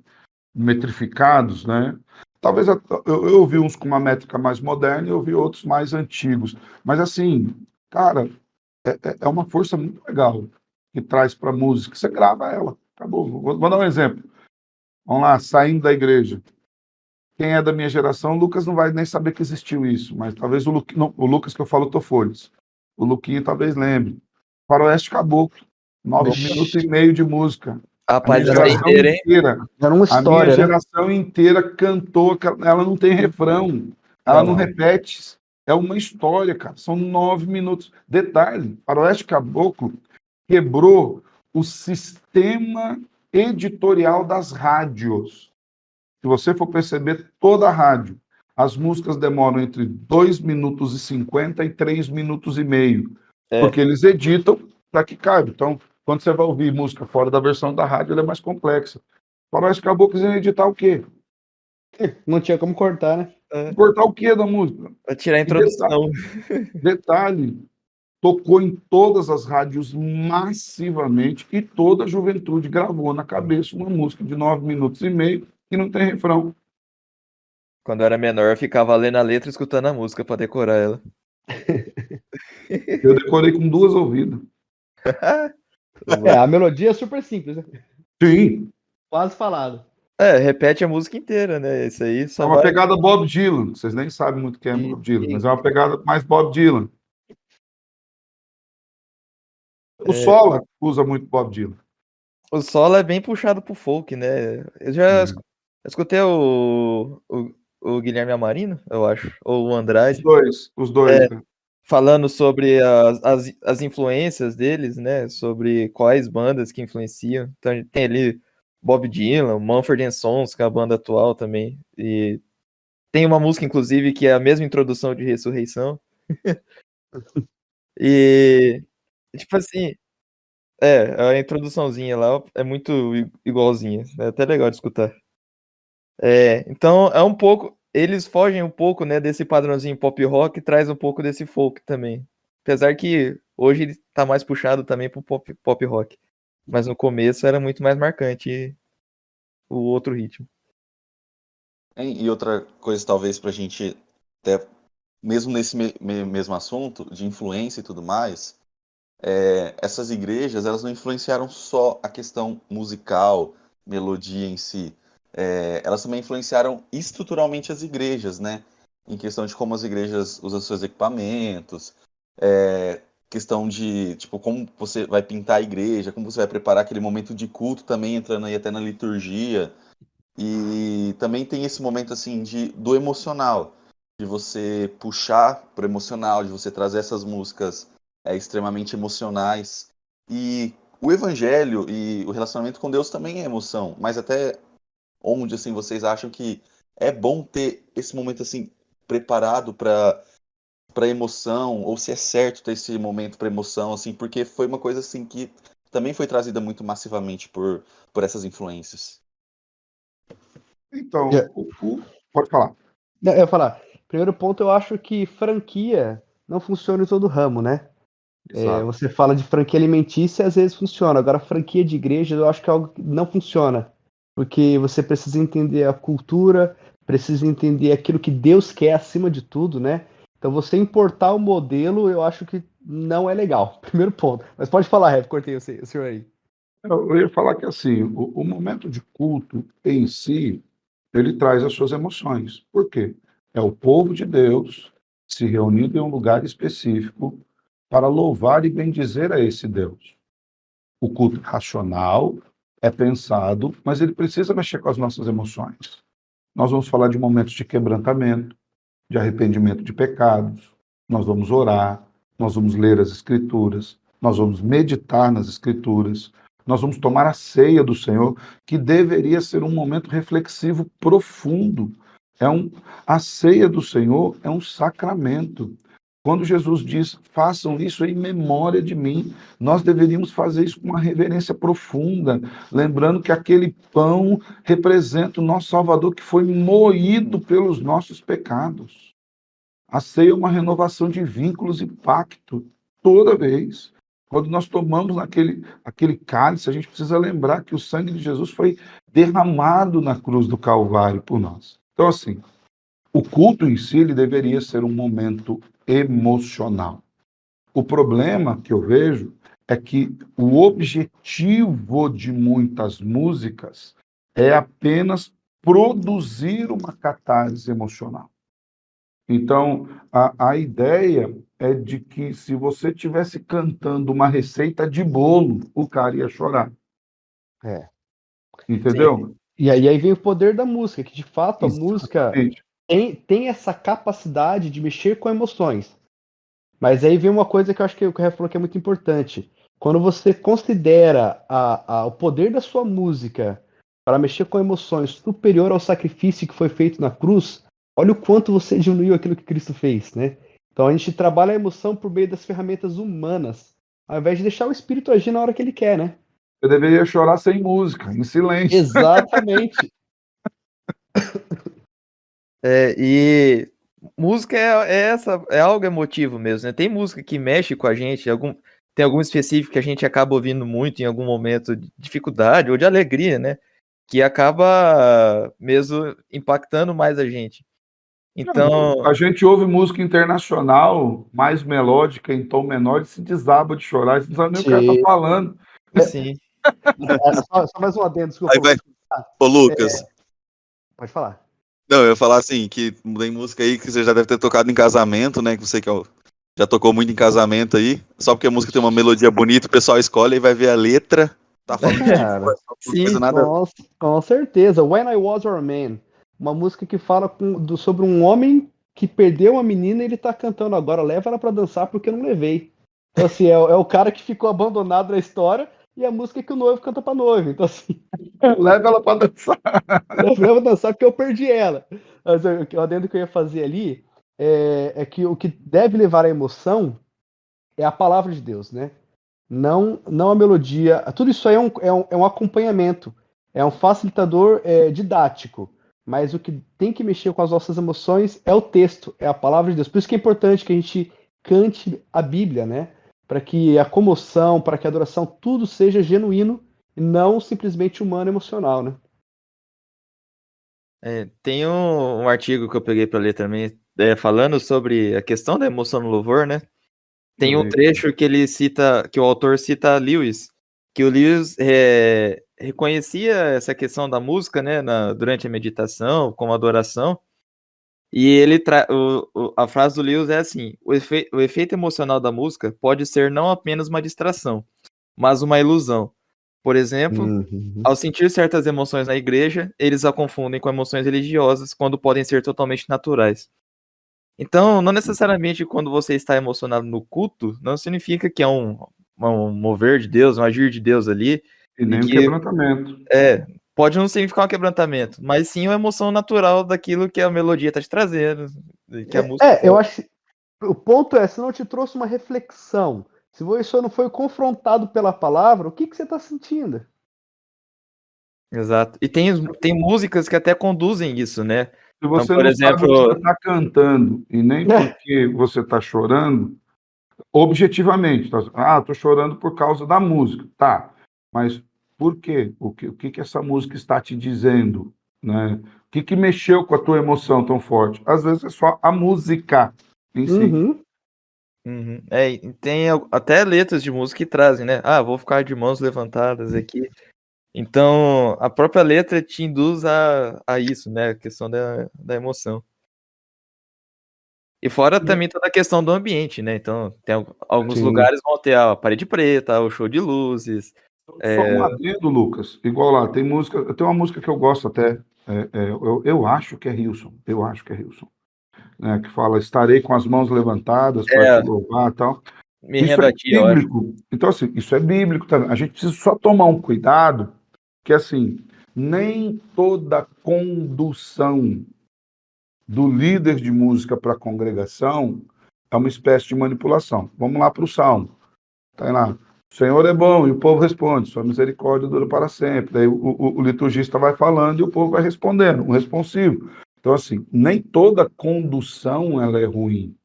Metrificados, né? Talvez eu ouvi uns com uma métrica mais moderna e eu ouvi outros mais antigos. Mas assim, cara, é uma força muito legal que traz para a música. Você grava ela, acabou. Vou dar um exemplo. Vamos lá, saindo da igreja. Quem é da minha geração, o Lucas não vai nem saber que existiu isso, mas talvez o Lucas que eu falo Tofolhos. O Luquinho talvez lembre. Faroeste Caboclo, 9 minutos e meio de música. A minha Rapaz, essa geração inteira, hein? inteira, Era uma a minha história, né? geração inteira cantou, ela não tem refrão, ela não Não. repete. É uma história, cara. São 9 minutos. Detalhe, Faroeste Caboclo quebrou o sistema editorial das rádios. Se você for perceber, toda a rádio, as músicas demoram entre 2 minutos e 50 e 3 minutos e meio, porque eles editam para que caiba. Então, quando você vai ouvir música fora da versão da rádio, ela é mais complexa. Faroeste Caboclo iam editar o quê? Não tinha como cortar, né? Cortar o quê da música? Pra tirar a E detalhe, introdução. detalhe, tocou em todas as rádios massivamente e toda a juventude gravou na cabeça uma música de 9 minutos e meio que não tem refrão. Quando eu era menor, eu ficava lendo a letra e escutando a música pra decorar ela. Eu decorei com duas ouvidas. A melodia é super simples, né? Sim, Quase falado. Repete a música inteira, né? Isso aí é só uma vai. pegada Bob Dylan. Vocês nem sabem muito quem é Bob Dylan, mas é uma pegada mais Bob Dylan. O Sola usa muito Bob Dylan. O solo é bem puxado pro folk, né? Eu já escutei o Guilherme Amarino, eu acho, ou o Andrade, Os dois, né? falando sobre as influências deles, né? Sobre quais bandas que influenciam. Então tem ali Bob Dylan, Mumford & Sons, que é a banda atual também. E tem uma música, inclusive, que é a mesma introdução de Ressurreição. E, tipo assim, a introduçãozinha lá é muito igualzinha. É até legal de escutar. Então é um pouco. Eles fogem um pouco, né, desse padrãozinho pop rock e traz um pouco desse folk também. Apesar que hoje ele tá mais puxado também pro pop rock. Mas no começo era muito mais marcante o outro ritmo. E outra coisa, talvez, pra gente, até mesmo nesse mesmo assunto, de influência e tudo mais, essas igrejas, elas não influenciaram só a questão musical, melodia em si. Elas também influenciaram estruturalmente as igrejas, né? Em questão de como as igrejas usam seus equipamentos, questão de, tipo, como você vai pintar a igreja, como você vai preparar aquele momento de culto também, entrando aí até na liturgia. E também tem esse momento, assim, do emocional, de você puxar pro emocional, de você trazer essas músicas extremamente emocionais. E o evangelho e o relacionamento com Deus também é emoção, mas até onde, assim, vocês acham que é bom ter esse momento, assim, preparado para emoção, ou se é certo ter esse momento para emoção, assim, porque foi uma coisa, assim, que também foi trazida muito massivamente por essas influências. Então, Já- pode falar. Não, eu ia falar, primeiro ponto, eu acho que franquia não funciona em todo ramo, né? Exato. Você fala de franquia alimentícia, às vezes funciona. Agora, franquia de igreja, eu acho que é algo que não funciona. Porque você precisa entender a cultura, precisa entender aquilo que Deus quer acima de tudo, né? Então, você importar o modelo, eu acho que não é legal. Primeiro ponto. Mas pode falar, Rev, cortei o senhor aí. Eu ia falar que assim, o momento de culto em si, ele traz as suas emoções. Por quê? É o povo de Deus se reunindo em um lugar específico para louvar e bendizer a esse Deus. O culto racional é pensado, mas ele precisa mexer com as nossas emoções. Nós vamos falar de momentos de quebrantamento, de arrependimento de pecados, nós vamos orar, nós vamos ler as Escrituras, nós vamos meditar nas Escrituras, nós vamos tomar a ceia do Senhor, que deveria ser um momento reflexivo profundo. A ceia do Senhor é um sacramento. Quando Jesus diz, façam isso em memória de mim, nós deveríamos fazer isso com uma reverência profunda, lembrando que aquele pão representa o nosso Salvador que foi moído pelos nossos pecados. A ceia é uma renovação de vínculos e pacto, toda vez. Quando nós tomamos aquele cálice, a gente precisa lembrar que o sangue de Jesus foi derramado na cruz do Calvário por nós. Então, assim, o culto em si ele deveria ser um momento emocional. O problema que eu vejo é que o objetivo de muitas músicas é apenas produzir uma catarse emocional. Então, a ideia é de que se você estivesse cantando uma receita de bolo, o cara ia chorar. É. Entendeu? E aí vem o poder da música, que de fato a música Exatamente. tem essa capacidade de mexer com emoções. Mas aí vem uma coisa que eu acho que o Rev falou que é muito importante. Quando você considera o poder da sua música para mexer com emoções superior ao sacrifício que foi feito na cruz, olha o quanto você diminuiu aquilo que Cristo fez, né? Então a gente trabalha a emoção por meio das ferramentas humanas, ao invés de deixar o espírito agir na hora que ele quer, né? Eu deveria chorar sem música, em silêncio. Exatamente. E música é algo emotivo mesmo, né? Tem música que mexe com a gente, tem algum específico que a gente acaba ouvindo muito em algum momento de dificuldade ou de alegria, né? Que acaba mesmo impactando mais a gente. Então, A gente ouve música internacional mais melódica, em tom menor, e se desaba de chorar, você não sabe nem o que o cara está falando. sim. Só mais um adendo, desculpa. Aí vai. Ô, Lucas. Pode falar. Não, eu ia falar assim, que tem música aí que você já deve ter tocado em casamento, né? Que você que já tocou muito em casamento aí. Só porque a música tem uma melodia bonita, o pessoal escolhe e vai ver a letra. Tá falando de Cara, coisa nada. com certeza. When I Was Your Man. Uma música que fala sobre um homem que perdeu uma menina e ele tá cantando agora. Leva ela pra dançar porque eu não levei. Então, assim, é o cara que ficou abandonado na história e a música que o noivo canta pra noiva. Então, assim, Leva ela para dançar. leva ela pra dançar porque eu perdi ela. Mas o adendo que eu ia fazer ali é que o que deve levar à emoção é a palavra de Deus, né? Não a melodia. Tudo isso aí é um acompanhamento, é um facilitador didático. Mas o que tem que mexer com as nossas emoções é o texto, é a palavra de Deus. Por isso que é importante que a gente cante a Bíblia, né? Para que a comoção, para que a adoração, tudo seja genuíno e não simplesmente humano, emocional, né? Tem um artigo que eu peguei para ler também, falando sobre a questão da emoção no louvor, né? Tem um trecho que ele cita, que o autor cita Lewis, que o Lewis reconhecia essa questão da música, né, durante a meditação, como adoração, e a frase do Lewis é assim: o efeito emocional da música pode ser não apenas uma distração, mas uma ilusão. Por exemplo, Uhum. ao sentir certas emoções na igreja, eles a confundem com emoções religiosas, quando podem ser totalmente naturais. Então, não necessariamente quando você está emocionado no culto, não significa que é um mover de Deus, um agir de Deus ali, E e nem um que quebrantamento. pode não significar um quebrantamento, mas sim uma emoção natural daquilo que a melodia está te trazendo, que a música Eu traz. acho que o ponto é, se não te trouxe uma reflexão, se você não foi confrontado pela palavra, o que você está sentindo? Exato. E tem músicas que até conduzem isso, né? Se Então, você por não sabe o que você exemplo, está cantando e nem porque você está chorando, objetivamente, estou chorando por causa da música, tá? Mas por quê? O que essa música está te dizendo, né? O que mexeu com a tua emoção tão forte? Às vezes é só a música em si. Uhum. e tem até letras de música que trazem, né? Ah, vou ficar de mãos levantadas aqui. Então, a própria letra te induz a isso, né? A questão da emoção. E fora também toda a questão do ambiente, né? Então, tem alguns Sim. lugares vão ter a parede preta, o show de luzes. Só um adendo, Lucas. Igual lá, tem música, tem uma música que eu gosto até, eu acho que é Hilson, eu acho que é Hilson, né, que fala, estarei com as mãos levantadas para te É, louvar e tal. me Isso rendo é a ti, eu acho. bíblico. Então, assim, isso é bíblico também. A gente precisa só tomar um cuidado, que assim, nem toda condução do líder de música para a congregação é uma espécie de manipulação. Vamos lá para o Salmo. Tá lá. O Senhor é bom, e o povo responde, sua misericórdia dura para sempre. Daí o liturgista vai falando e o povo vai respondendo, um responsivo. Então, assim, nem toda condução ela é ruim.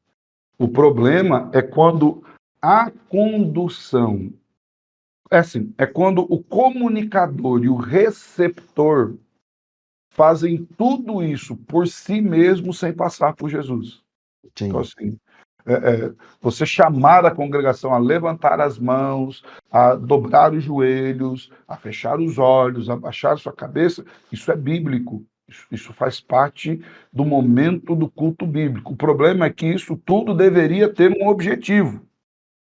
O problema é quando a condução, é quando o comunicador e o receptor fazem tudo isso por si mesmo sem passar por Jesus. Então, Sim. assim, você chamar a congregação a levantar as mãos, a dobrar os joelhos, a fechar os olhos, a baixar sua cabeça, isso é bíblico. Isso faz parte do momento do culto bíblico. O problema é que isso tudo deveria ter um objetivo.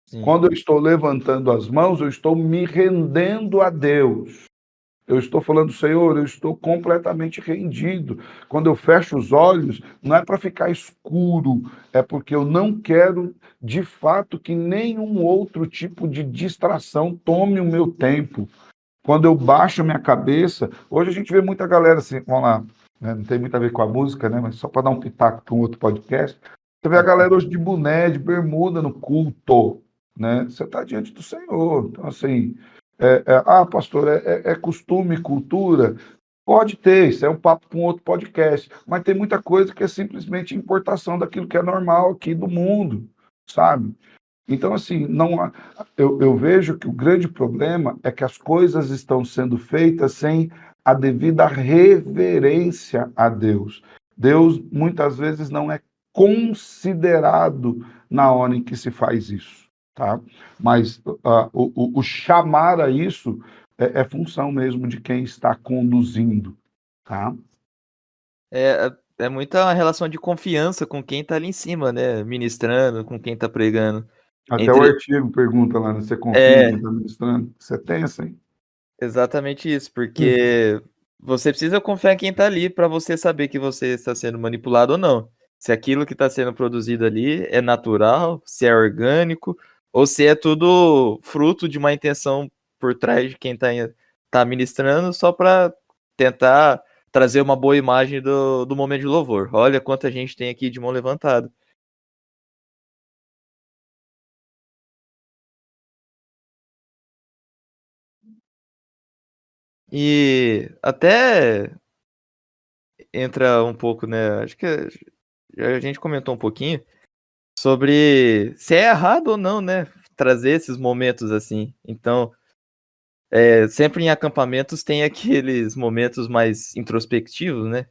Sim. Quando eu estou levantando as mãos, eu estou me rendendo a Deus. Eu estou falando, Senhor, eu estou completamente rendido. Quando eu fecho os olhos, não é para ficar escuro, é porque eu não quero, de fato, que nenhum outro tipo de distração tome o meu tempo. Quando eu baixo a minha cabeça, hoje a gente vê muita galera assim, vamos lá, né, não tem muito a ver com a música, né, mas só para dar um pitaco para um outro podcast, você vê a galera hoje de boné, de bermuda no culto, né? Você está diante do Senhor. Então, assim, pastor, é costume, cultura? Pode ter, isso é um papo para um outro podcast, mas tem muita coisa que é simplesmente importação daquilo que é normal aqui do mundo, sabe? Então, assim, não eu vejo que o grande problema é que as coisas estão sendo feitas sem a devida reverência a Deus. Deus, muitas vezes, não é considerado na hora em que se faz isso, tá? Mas o chamar a isso é função mesmo de quem está conduzindo, tá? É muita relação de confiança com quem tá ali em cima, né? Ministrando, com quem tá pregando. Até o Entre, artigo pergunta lá, né? Você confia em quem é, está ministrando? Você tem, assim? Exatamente isso, porque você precisa confiar em quem tá ali para você saber que você está sendo manipulado ou não. Se aquilo que está sendo produzido ali é natural, se é orgânico, ou se é tudo fruto de uma intenção por trás de quem tá ministrando, só para tentar trazer uma boa imagem do momento de louvor. Olha quanta gente tem aqui de mão levantada. E até entra um pouco, né? Acho que a gente comentou um pouquinho sobre se é errado ou não, né? Trazer esses momentos assim. Então, sempre em acampamentos tem aqueles momentos mais introspectivos, né?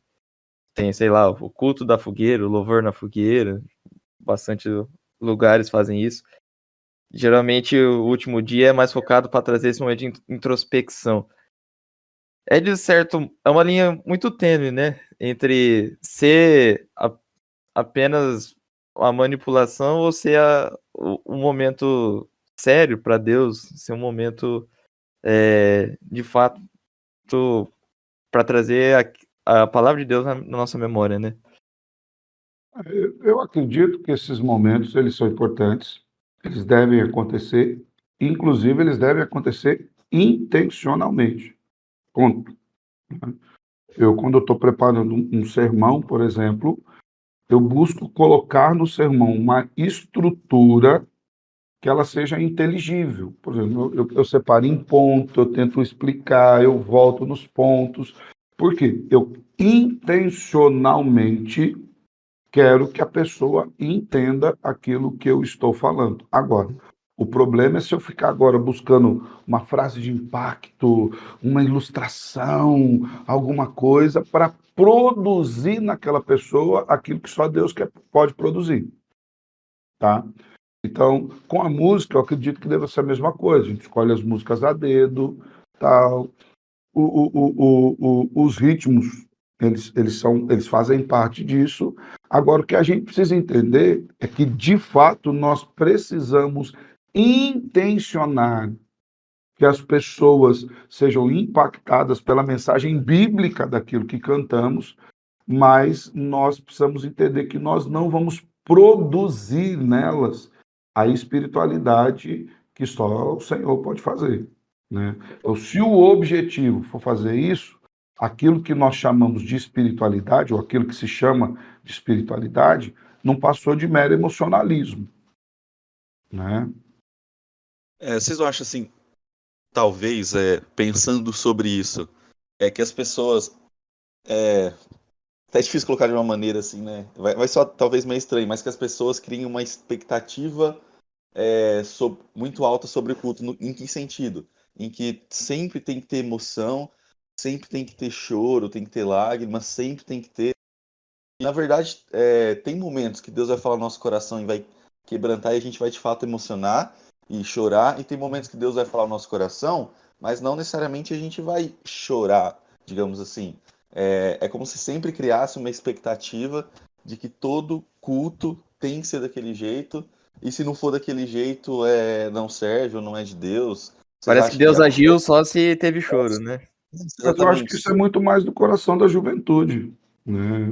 Tem, sei lá, o culto da fogueira, o louvor na fogueira. Bastante lugares fazem isso. Geralmente o último dia é mais focado para trazer esse momento de introspecção. É de certo, é uma linha muito tênue, né? Entre ser apenas a manipulação ou ser um momento sério para Deus, ser um momento de fato para trazer a palavra de Deus na nossa memória, né? Eu acredito que esses momentos eles são importantes, eles devem acontecer, inclusive eles devem acontecer intencionalmente. Ponto. Eu, quando eu estou preparando um sermão, por exemplo, eu busco colocar no sermão uma estrutura que ela seja inteligível. Por exemplo, eu separo em ponto, eu tento explicar, eu volto nos pontos. Por quê? Eu intencionalmente quero que a pessoa entenda aquilo que eu estou falando. Agora, o problema é se eu ficar agora buscando uma frase de impacto, uma ilustração, alguma coisa para produzir naquela pessoa aquilo que só Deus pode produzir, tá? Então, com a música, eu acredito que deva ser a mesma coisa. A gente escolhe as músicas a dedo, tal. Os ritmos, eles fazem parte disso. Agora, o que a gente precisa entender é que, de fato, nós precisamos intencionar que as pessoas sejam impactadas pela mensagem bíblica daquilo que cantamos, mas nós precisamos entender que nós não vamos produzir nelas a espiritualidade que só o Senhor pode fazer, né? Então, se o objetivo for fazer isso, aquilo que nós chamamos de espiritualidade, ou aquilo que se chama de espiritualidade, não passou de mero emocionalismo, né? Vocês não acham assim, talvez, pensando sobre isso, que as pessoas. Até é difícil colocar de uma maneira assim, né? Vai só talvez meio estranho, mas que as pessoas criem uma expectativa muito alta sobre o culto. Em que sentido? Em que sempre tem que ter emoção, sempre tem que ter choro, tem que ter lágrimas, sempre tem que ter. E, na verdade, tem momentos que Deus vai falar no nosso coração e vai quebrantar e a gente vai de fato emocionar e chorar, e tem momentos que Deus vai falar no nosso coração, mas não necessariamente a gente vai chorar, digamos assim. É como se sempre criasse uma expectativa de que todo culto tem que ser daquele jeito, e se não for daquele jeito, não serve ou não é de Deus. Vocês Parece que acham que Deus acontece? agiu só se teve choro, né? Mas eu acho que Exatamente. isso é muito mais do coração da juventude, né?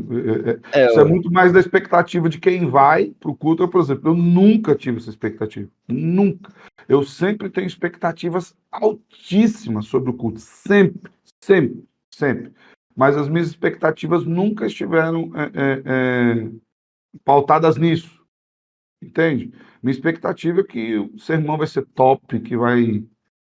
É, Isso é muito mais da expectativa de quem vai para o culto. Eu, por exemplo, eu nunca tive essa expectativa. Nunca. Eu sempre tenho expectativas altíssimas sobre o culto. Sempre, sempre, sempre. Mas as minhas expectativas nunca estiveram pautadas nisso. Entende? Minha expectativa é que o sermão vai ser top, que vai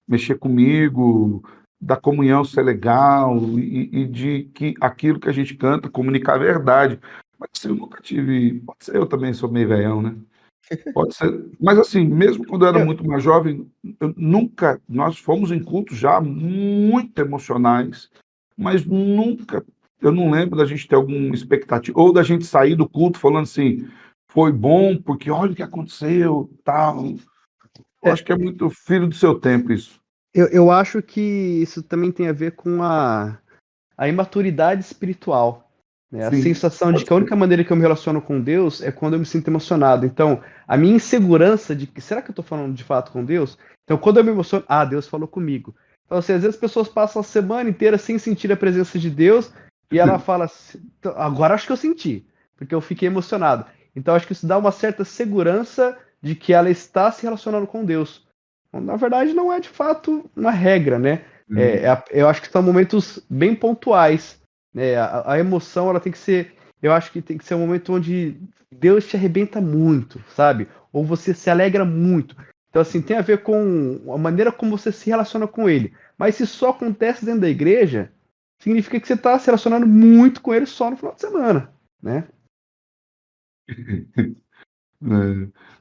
mexer comigo, da comunhão ser legal e de que aquilo que a gente canta comunicar a verdade. Mas assim, eu nunca tive. Pode ser, eu também sou meio velhão, né? Pode ser. Mas assim, mesmo quando eu era Eu, muito mais jovem, eu nunca. Nós fomos em cultos já muito emocionais, mas nunca. Eu não lembro da gente ter alguma expectativa, ou da gente sair do culto falando assim, foi bom, porque olha o que aconteceu, tal. Eu é, acho que é muito filho do seu tempo isso. eu acho que isso também tem a ver com a imaturidade espiritual, né? A Sim, sensação de pode que a ser. única maneira que eu me relaciono com Deus é quando eu me sinto emocionado. Então, a minha insegurança de que será que eu estou falando de fato com Deus? Então, quando eu me emociono, Deus falou comigo. Então, assim, às vezes as pessoas passam a semana inteira sem sentir a presença de Deus e ela fala assim, agora acho que eu senti, porque eu fiquei emocionado. Então, acho que isso dá uma certa segurança de que ela está se relacionando com Deus. Na verdade, não é de fato uma regra, né? Eu acho que são momentos bem pontuais, né? A emoção, ela tem que ser, eu acho que tem que ser um momento onde Deus te arrebenta muito, sabe? Ou você se alegra muito. Então, assim, tem a ver com a maneira como você se relaciona com Ele. Mas se só acontece dentro da igreja, significa que você está se relacionando muito com Ele só no final de semana, né?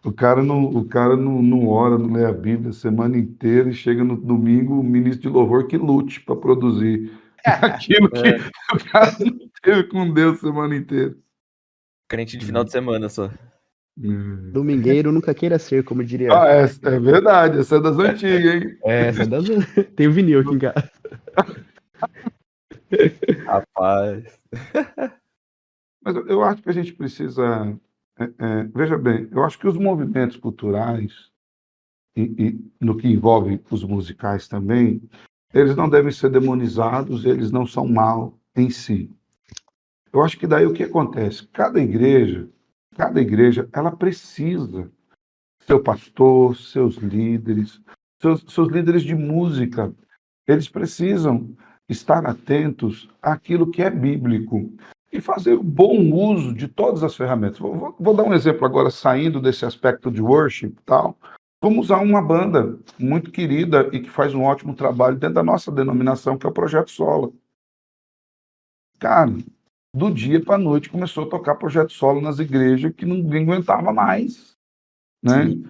O cara não ora, não lê a Bíblia a semana inteira e chega no domingo, o ministro de louvor que lute para produzir aquilo que o cara não teve com Deus a semana inteira. Crente de final de semana só. Domingueiro nunca queira ser, como diria. É verdade, essa é das antigas, hein? Essa é das... Tem o vinil aqui em casa. Rapaz. Mas eu acho que a gente precisa. Veja bem, eu acho que os movimentos culturais, e no que envolve os musicais também, eles não devem ser demonizados, eles não são mal em si. Eu acho que daí o que acontece? Cada igreja, ela precisa, seu pastor, seus líderes, seus líderes de música, eles precisam estar atentos àquilo que é bíblico e fazer bom uso de todas as ferramentas. Vou dar um exemplo agora, saindo desse aspecto de worship e tal. Vamos usar uma banda muito querida e que faz um ótimo trabalho dentro da nossa denominação, que é o Projeto Sola. Cara, do dia para a noite começou a tocar Projeto Solo nas igrejas que ninguém aguentava mais, né? Sim.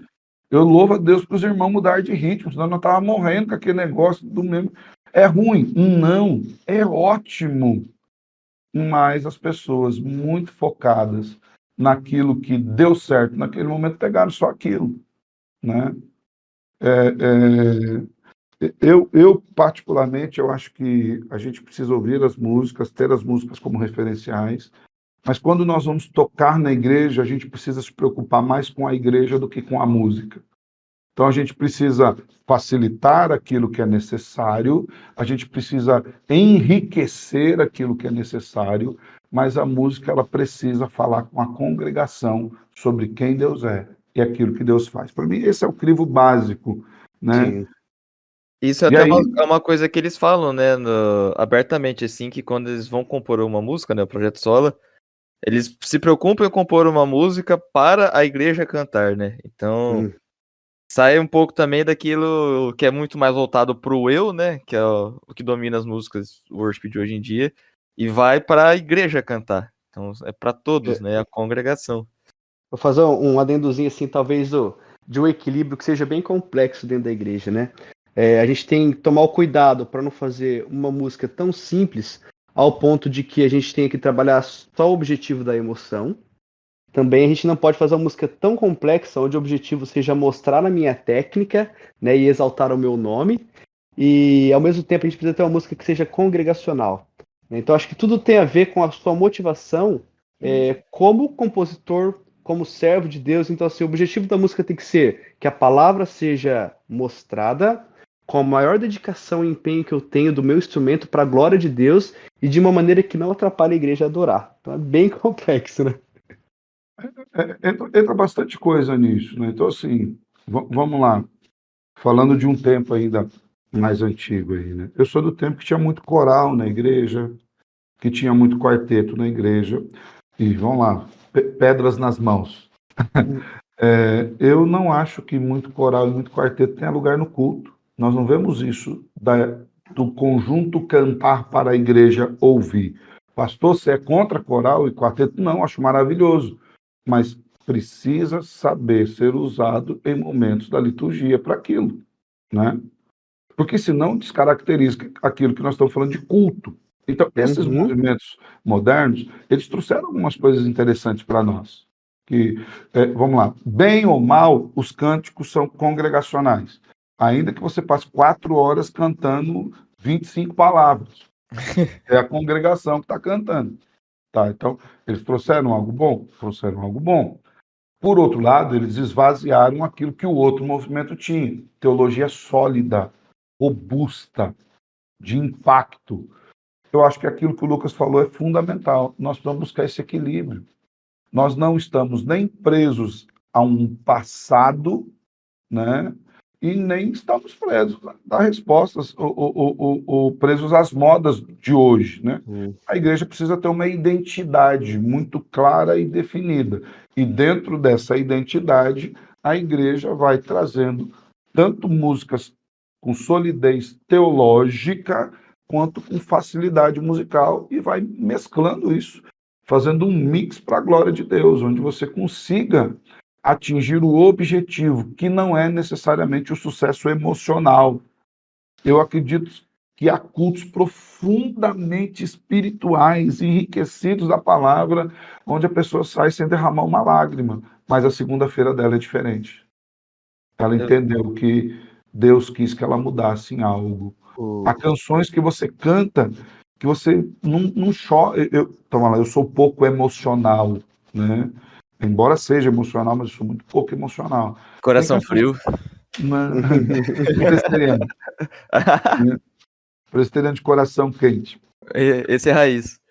Eu louvo a Deus para os irmãos mudar de ritmo, senão nós estávamos morrendo com aquele negócio do mesmo. É ruim? Não, é ótimo. Mas as pessoas muito focadas naquilo que deu certo naquele momento pegaram só aquilo, né? Eu particularmente, eu acho que a gente precisa ouvir as músicas, ter as músicas como referenciais, mas quando nós vamos tocar na igreja, a gente precisa se preocupar mais com a igreja do que com a música. Então a gente precisa facilitar aquilo que é necessário, a gente precisa enriquecer aquilo que é necessário, mas a música ela precisa falar com a congregação sobre quem Deus é e aquilo que Deus faz. Para mim, esse é o crivo básico, né? Sim. Isso é E até aí, uma coisa que eles falam, né, abertamente, assim, que quando eles vão compor uma música, né, o Projeto Sola, eles se preocupam em compor uma música para a igreja cantar, né? Então, sai um pouco também daquilo que é muito mais voltado pro eu, né, que é o que domina as músicas worship de hoje em dia, e vai para a igreja cantar. Então, é para todos, né, a congregação. Vou fazer um adendozinho assim, talvez de um equilíbrio que seja bem complexo dentro da igreja, né? A gente tem que tomar o cuidado para não fazer uma música tão simples ao ponto de que a gente tenha que trabalhar só o objetivo da emoção. Também a gente não pode fazer uma música tão complexa onde o objetivo seja mostrar a minha técnica, né, e exaltar o meu nome. E ao mesmo tempo a gente precisa ter uma música que seja congregacional. Então acho que tudo tem a ver com a sua motivação como compositor, como servo de Deus. Então assim, o objetivo da música tem que ser que a palavra seja mostrada com a maior dedicação e empenho que eu tenho do meu instrumento para a glória de Deus e de uma maneira que não atrapalhe a igreja a adorar. Então é bem complexo, né? entra bastante coisa nisso, né? Então, assim, vamos lá, falando de um tempo ainda mais antigo aí, né? Eu sou do tempo que tinha muito coral na igreja, que tinha muito quarteto na igreja, e vamos lá, pedras nas mãos. Eu não acho que muito coral e muito quarteto tenha lugar no culto. Nós não vemos isso do conjunto cantar para a igreja ouvir. Pastor, você é contra coral e quarteto? Não, acho maravilhoso. Mas precisa saber ser usado em momentos da liturgia para aquilo, né? Porque senão descaracteriza aquilo que nós estamos falando de culto. Então, esses movimentos modernos, eles trouxeram algumas coisas interessantes para nós. Vamos lá, bem ou mal, os cânticos são congregacionais. Ainda que você passe 4 horas cantando 25 palavras. É a congregação que está cantando. Tá? Então, eles trouxeram algo bom? Trouxeram algo bom. Por outro lado, eles esvaziaram aquilo que o outro movimento tinha, teologia sólida. robusta, de impacto. Eu acho que aquilo que o Lucas falou é fundamental. Nós precisamos buscar esse equilíbrio. Nós não estamos nem presos a um passado, né? E nem estamos presos a respostas ou presos às modas de hoje, né? A igreja precisa ter uma identidade muito clara e definida. E dentro dessa identidade, a igreja vai trazendo tanto músicas com solidez teológica, quanto com facilidade musical, e vai mesclando isso, fazendo um mix para a glória de Deus, onde você consiga atingir o objetivo, que não é necessariamente o sucesso emocional. Eu acredito que há cultos profundamente espirituais, enriquecidos da palavra, onde a pessoa sai sem derramar uma lágrima, mas a segunda-feira dela é diferente. Ela entendeu que Deus quis que ela mudasse em algo. Há canções que você canta que você não chora. Eu sou pouco emocional, né? Embora seja emocional, mas eu sou muito pouco emocional. Coração frio. Presbiteriano. Presbiteriano de coração quente. Esse é raiz.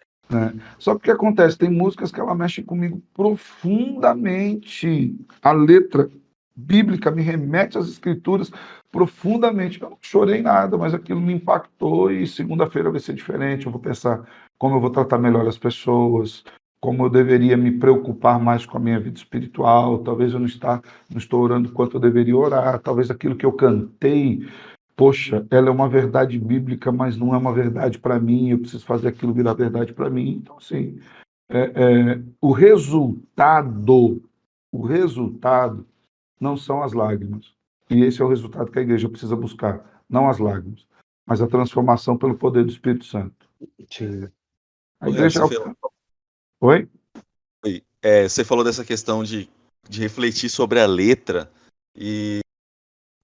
Só que o que acontece? Tem músicas que ela mexe comigo profundamente. A letra bíblica me remete às escrituras profundamente. Eu não chorei nada, mas aquilo me impactou e segunda-feira vai ser diferente. Eu vou pensar como eu vou tratar melhor as pessoas, como eu deveria me preocupar mais com a minha vida espiritual. Talvez eu não estou orando quanto eu deveria orar. Talvez aquilo que eu cantei, poxa, ela é uma verdade bíblica, mas não é uma verdade para mim. Eu preciso fazer aquilo virar verdade para mim. Então, assim, o resultado não são as lágrimas. E esse é o resultado que a igreja precisa buscar. Não as lágrimas, mas a transformação pelo poder do Espírito Santo. Sim. A igreja... Oi? Você falou dessa questão de refletir sobre a letra e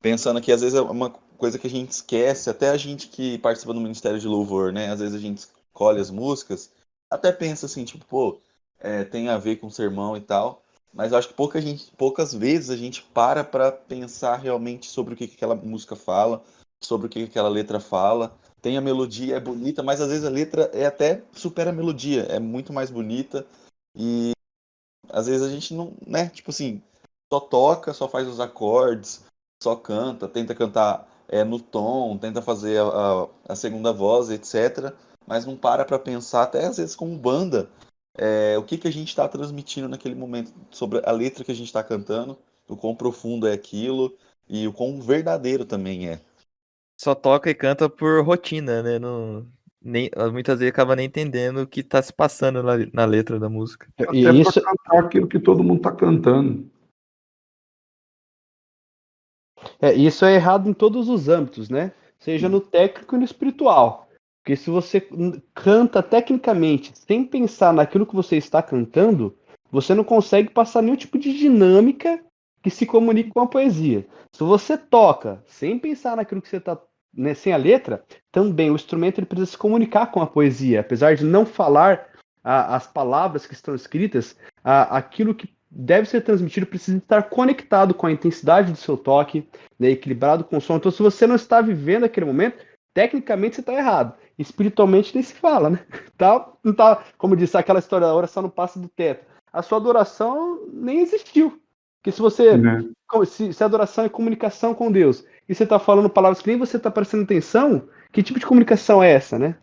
pensando que às vezes é uma coisa que a gente esquece, até a gente que participa do Ministério de Louvor, né? Às vezes a gente escolhe as músicas, até pensa assim, tipo, pô, tem a ver com sermão e tal, mas eu acho que poucas vezes a gente para pensar realmente sobre o que aquela música fala, sobre o que aquela letra fala. Tem a melodia, é bonita, mas às vezes a letra até supera a melodia, é muito mais bonita e às vezes a gente não, né, tipo assim, só toca, só faz os acordes, só canta, tenta cantar no tom, tenta fazer a segunda voz, etc. Mas não para pensar, até às vezes como banda, o que a gente está transmitindo naquele momento, sobre a letra que a gente está cantando, o quão profundo é aquilo e o quão verdadeiro também é. Só toca e canta por rotina, né? Muitas vezes acaba nem entendendo o que está se passando na letra da música. Até para cantar aquilo que todo mundo está cantando. Isso é errado em todos os âmbitos, né? Seja no técnico e no espiritual. Porque se você canta tecnicamente sem pensar naquilo que você está cantando, você não consegue passar nenhum tipo de dinâmica que se comunique com a poesia. Se você toca sem pensar naquilo que você está, né, sem a letra, também o instrumento ele precisa se comunicar com a poesia. Apesar de não falar as palavras que estão escritas, aquilo que deve ser transmitido precisa estar conectado com a intensidade do seu toque, né, equilibrado com o som. Então, se você não está vivendo aquele momento, tecnicamente você está errado. Espiritualmente nem se fala, né? Não tá, como disse, aquela história da oração no passo do teto. A sua adoração nem existiu. Porque se você. Se a adoração é comunicação com Deus e você está falando palavras que nem você está prestando atenção, que tipo de comunicação é essa, né?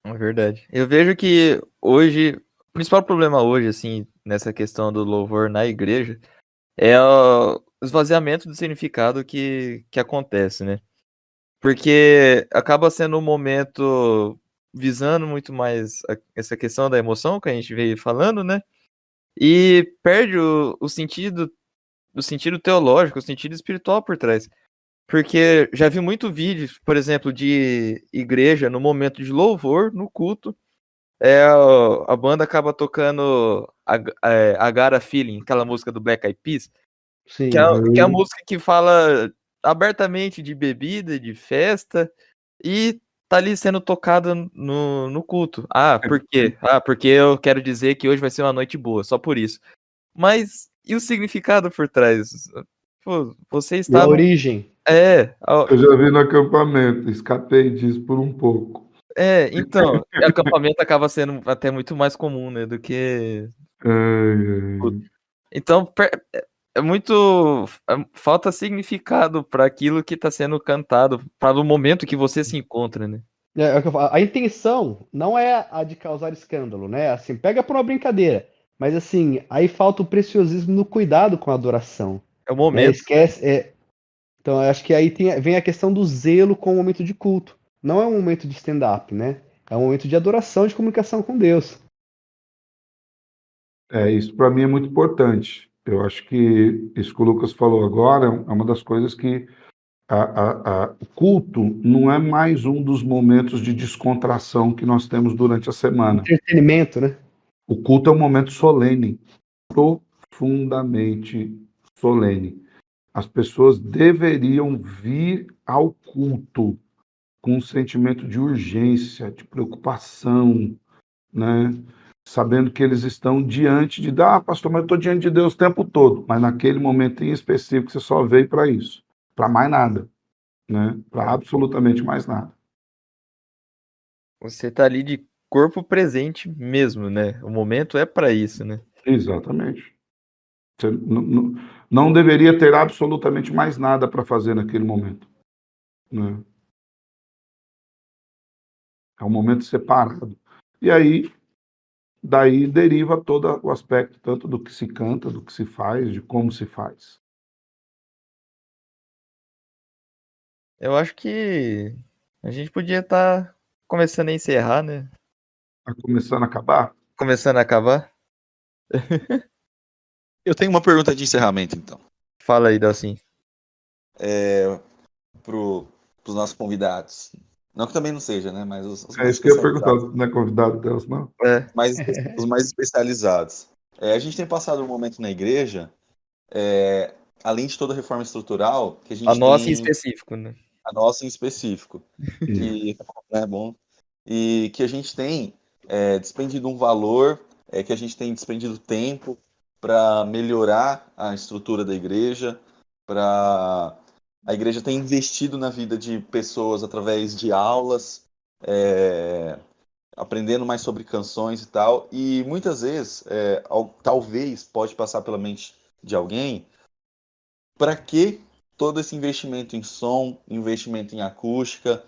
É verdade. Eu vejo que hoje, o principal problema hoje, assim, nessa questão do louvor na igreja, é o esvaziamento do significado que acontece, né? Porque acaba sendo um momento visando muito mais essa questão da emoção que a gente veio falando, né? E perde o sentido teológico, o sentido espiritual por trás. Porque já vi muito vídeo, por exemplo, de igreja no momento de louvor, no culto, a banda acaba tocando a Gara Feeling, aquela música do Black Eyed Peas, Sim. que é a música que fala abertamente de bebida, de festa, e tá ali sendo tocada no culto. Ah, por quê? Ah, porque eu quero dizer que hoje vai ser uma noite boa, só por isso. Mas e o significado por trás? Pô, você E está a no... origem. Eu já vi no acampamento, escapei disso por um pouco. Então, acampamento acaba sendo até muito mais comum, né, do que... Ai, Então, é muito... falta significado para aquilo que está sendo cantado, para o momento que você se encontra, né? É o que eu falo, a intenção não é a de causar escândalo, né? Assim, pega por uma brincadeira. Mas assim, aí falta o preciosismo no cuidado com a adoração, É o né? momento. Esquece. Então, eu acho que aí vem a questão do zelo com o momento de culto. Não é um momento de stand-up, né? É um momento de adoração, de comunicação com Deus. isso para mim é muito importante. Eu acho que isso que o Lucas falou agora é uma das coisas que o culto não é mais um dos momentos de descontração que nós temos durante a semana. Entretenimento, né? O culto é um momento solene, profundamente solene. As pessoas deveriam vir ao culto com um sentimento de urgência, de preocupação, né? Sabendo que eles estão diante pastor, mas eu estou diante de Deus o tempo todo. Mas naquele momento em específico, você só veio para isso, para mais nada, né? Para absolutamente mais nada. Você tá ali de corpo presente mesmo, né? O momento é para isso, né? Exatamente. Você não deveria ter absolutamente mais nada para fazer naquele momento, né? É um momento separado. E aí, daí deriva todo o aspecto, tanto do que se canta, do que se faz, de como se faz. Eu acho que a gente podia estar começando a encerrar, né? Está começando a acabar? Começando a acabar. Eu tenho uma pergunta de encerramento, então, Fala aí, Dalcin. para os nossos convidados. Não que também não seja, né? Mas os É mais isso que eu ia perguntar, especializados. não é convidado delas, não? É, Os mais especializados. A gente tem passado um momento na igreja, é, além de toda a reforma estrutural, que a a gente nossa em tem específico, né? a nossa em específico, Isso. que é bom, e que a gente tem despendido um valor, que a gente tem despendido tempo para melhorar a estrutura da igreja, para a igreja tem investido na vida de pessoas através de aulas, aprendendo mais sobre canções e tal, e muitas vezes, talvez pode passar pela mente de alguém, para que todo esse investimento em som, investimento em acústica,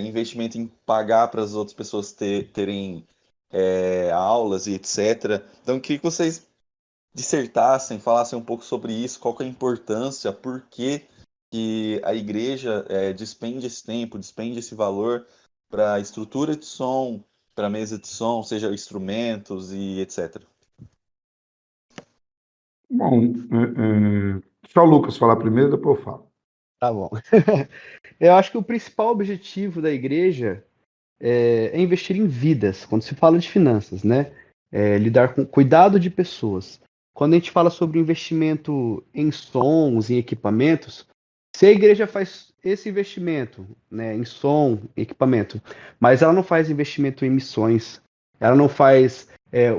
investimento em pagar para as outras pessoas terem aulas e etc. Então, eu queria que vocês dissertassem, falassem um pouco sobre isso, qual que é a importância, por que que a igreja despende esse tempo, despende esse valor para estrutura de som, para mesa de som, seja instrumentos e etc. Bom, deixa o Lucas falar primeiro, depois eu falo. Tá bom. Eu acho que o principal objetivo da igreja é investir em vidas, quando se fala de finanças, né? Lidar com cuidado de pessoas. Quando a gente fala sobre investimento em sons, em equipamentos, se a igreja faz esse investimento, né, em som, em equipamento, mas ela não faz investimento em missões, ela não faz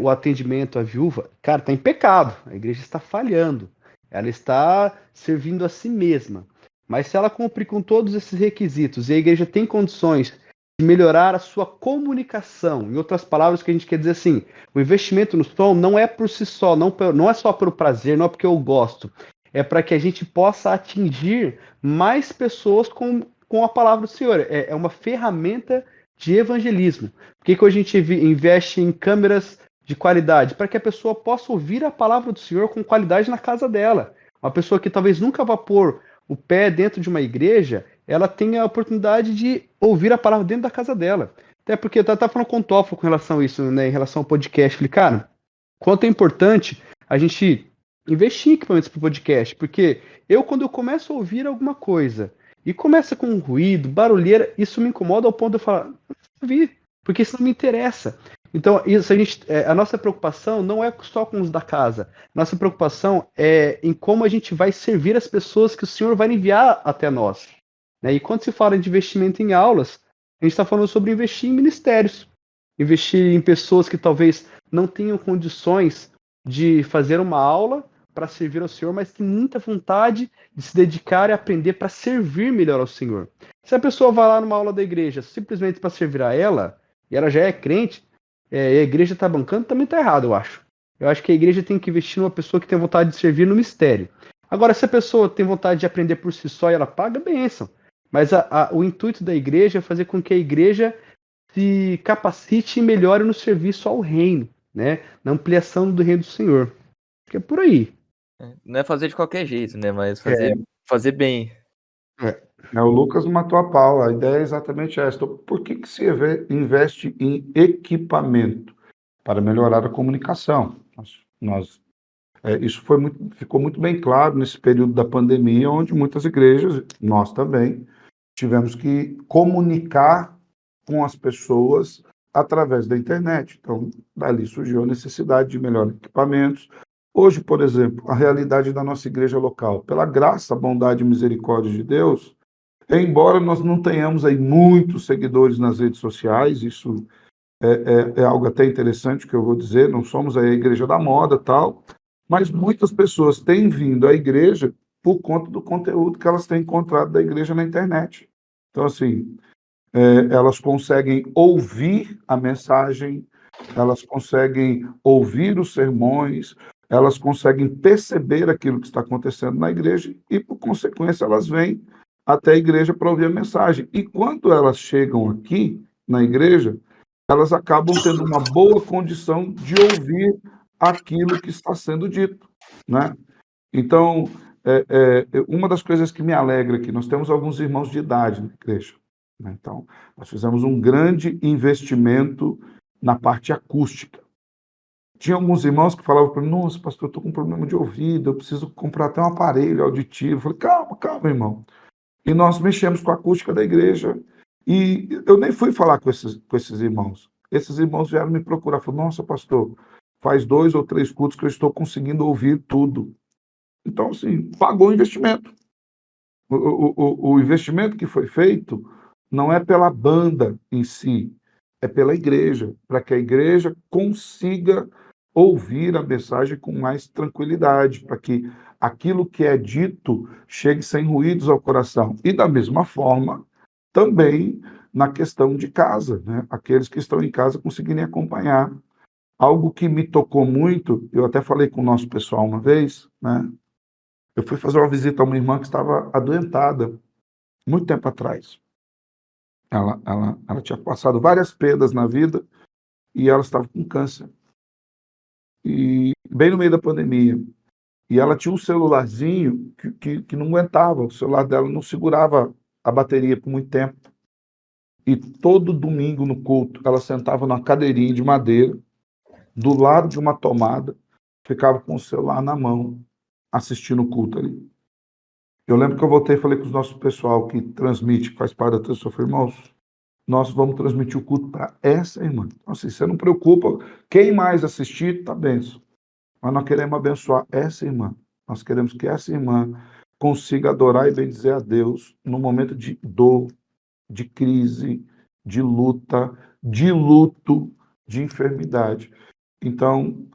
o atendimento à viúva, cara, está em pecado. A igreja está falhando. Ela está servindo a si mesma. Mas se ela cumprir com todos esses requisitos e a igreja tem condições de melhorar a sua comunicação. Em outras palavras, o que a gente quer dizer assim, o investimento no som não é por si só, não é só pelo prazer, não é porque eu gosto, é para que a gente possa atingir mais pessoas com a palavra do Senhor. É uma ferramenta de evangelismo. Por que hoje a gente investe em câmeras de qualidade? Para que a pessoa possa ouvir a palavra do Senhor com qualidade na casa dela. Uma pessoa que talvez nunca vá pôr o pé dentro de uma igreja, ela tem a oportunidade de ouvir a palavra dentro da casa dela. Até porque eu estava falando com o Toffolo com relação a isso, né, em relação ao podcast. Falei, cara, quanto é importante a gente investir em equipamentos para o podcast, porque quando eu começo a ouvir alguma coisa e começa com um ruído, barulheira, isso me incomoda ao ponto de eu falar, não vou ouvir, porque isso não me interessa. Então, isso a nossa preocupação não é só com os da casa. Nossa preocupação é em como a gente vai servir as pessoas que o Senhor vai enviar até nós. Né? E quando se fala de investimento em aulas, a gente está falando sobre investir em ministérios, investir em pessoas que talvez não tenham condições de fazer uma aula, para servir ao Senhor, mas tem muita vontade de se dedicar e aprender para servir melhor ao Senhor. Se a pessoa vai lá numa aula da igreja simplesmente para servir a ela, e ela já é crente, e a igreja está bancando, também está errado, eu acho. Eu acho que a igreja tem que investir numa pessoa que tem vontade de servir no mistério. Agora, se a pessoa tem vontade de aprender por si só e ela paga, bênção. Mas o intuito da igreja é fazer com que a igreja se capacite e melhore no serviço ao reino, né? Na ampliação do reino do Senhor. Acho que é por aí. Não é fazer de qualquer jeito, né? Mas É, fazer bem. o Lucas matou a pau. A ideia é exatamente essa. Então, por que que se investe em equipamento? Para melhorar a comunicação. Isso ficou muito bem claro nesse período da pandemia, onde muitas igrejas, nós também, tivemos que comunicar com as pessoas através da internet. Então, dali surgiu a necessidade de melhores equipamentos. Hoje, por exemplo, a realidade da nossa igreja local, pela graça, bondade e misericórdia de Deus, embora nós não tenhamos aí muitos seguidores nas redes sociais, isso é algo até interessante que eu vou dizer, não somos aí a igreja da moda tal, mas muitas pessoas têm vindo à igreja por conta do conteúdo que elas têm encontrado da igreja na internet. Então, assim, elas conseguem ouvir a mensagem, elas conseguem ouvir os sermões, elas conseguem perceber aquilo que está acontecendo na igreja e, por consequência, elas vêm até a igreja para ouvir a mensagem. E quando elas chegam aqui na igreja, elas acabam tendo uma boa condição de ouvir aquilo que está sendo dito, né? Então, uma das coisas que me alegra aqui, nós temos alguns irmãos de idade na igreja, né? Então, nós fizemos um grande investimento na parte acústica. Tinha alguns irmãos que falavam para mim, nossa, pastor, eu estou com problema de ouvido, eu preciso comprar até um aparelho auditivo. Eu falei, calma, calma, irmão. E nós mexemos com a acústica da igreja. E eu nem fui falar com esses irmãos. Esses irmãos vieram me procurar. Falaram, nossa, pastor, faz 2 ou 3 cultos que eu estou conseguindo ouvir tudo. Então, assim, pagou o investimento. O investimento que foi feito não é pela banda em si, é pela igreja, para que a igreja consiga ouvir a mensagem com mais tranquilidade, para que aquilo que é dito chegue sem ruídos ao coração. E da mesma forma, também na questão de casa, né? Aqueles que estão em casa conseguirem acompanhar. Algo que me tocou muito, eu até falei com o nosso pessoal uma vez, né? Eu fui fazer uma visita a uma irmã que estava adoentada, muito tempo atrás. Ela tinha passado várias perdas na vida e ela estava com câncer. E bem no meio da pandemia. E ela tinha um celularzinho que não aguentava, o celular dela não segurava a bateria por muito tempo. E todo domingo no culto, ela sentava numa cadeirinha de madeira, do lado de uma tomada, ficava com o celular na mão, assistindo o culto ali. Eu lembro que eu voltei e falei com o nosso pessoal que transmite, que faz parte da Transformação, falei, irmãos, nós vamos transmitir o culto para essa irmã. Então, assim, você não preocupa, quem mais assistir, tá benção. Mas nós queremos abençoar essa irmã. Nós queremos que essa irmã consiga adorar e bendizer a Deus no momento de dor, de crise, de luta, de luto, de enfermidade. Então,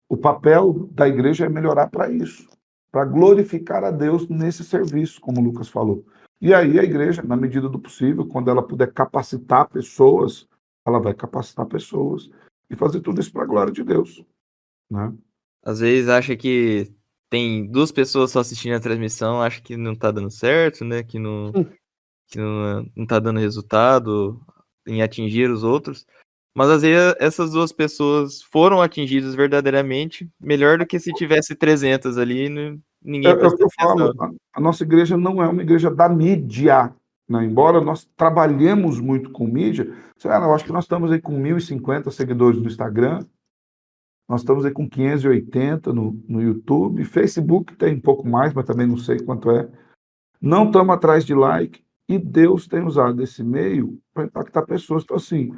o papel da igreja é melhorar para isso, para glorificar a Deus nesse serviço, como o Lucas falou. E aí a igreja, na medida do possível, quando ela puder capacitar pessoas, ela vai capacitar pessoas e fazer tudo isso para a glória de Deus, né? Às vezes acha que tem 2 pessoas só assistindo a transmissão, acha que não tá dando certo, né? Que não tá dando resultado em atingir os outros. Mas às vezes essas 2 pessoas foram atingidas verdadeiramente, melhor do que se tivesse 300 ali, ninguém ia É o que prestar eu falo, atenção. a nossa igreja não é uma igreja da mídia, né? Embora nós trabalhemos muito com mídia, sei lá, eu acho que nós estamos aí com 1.050 seguidores no Instagram, nós estamos aí com 580 no YouTube, Facebook tem um pouco mais, mas também não sei quanto é. Não estamos atrás de like, e Deus tem usado esse meio para impactar pessoas. Então, assim,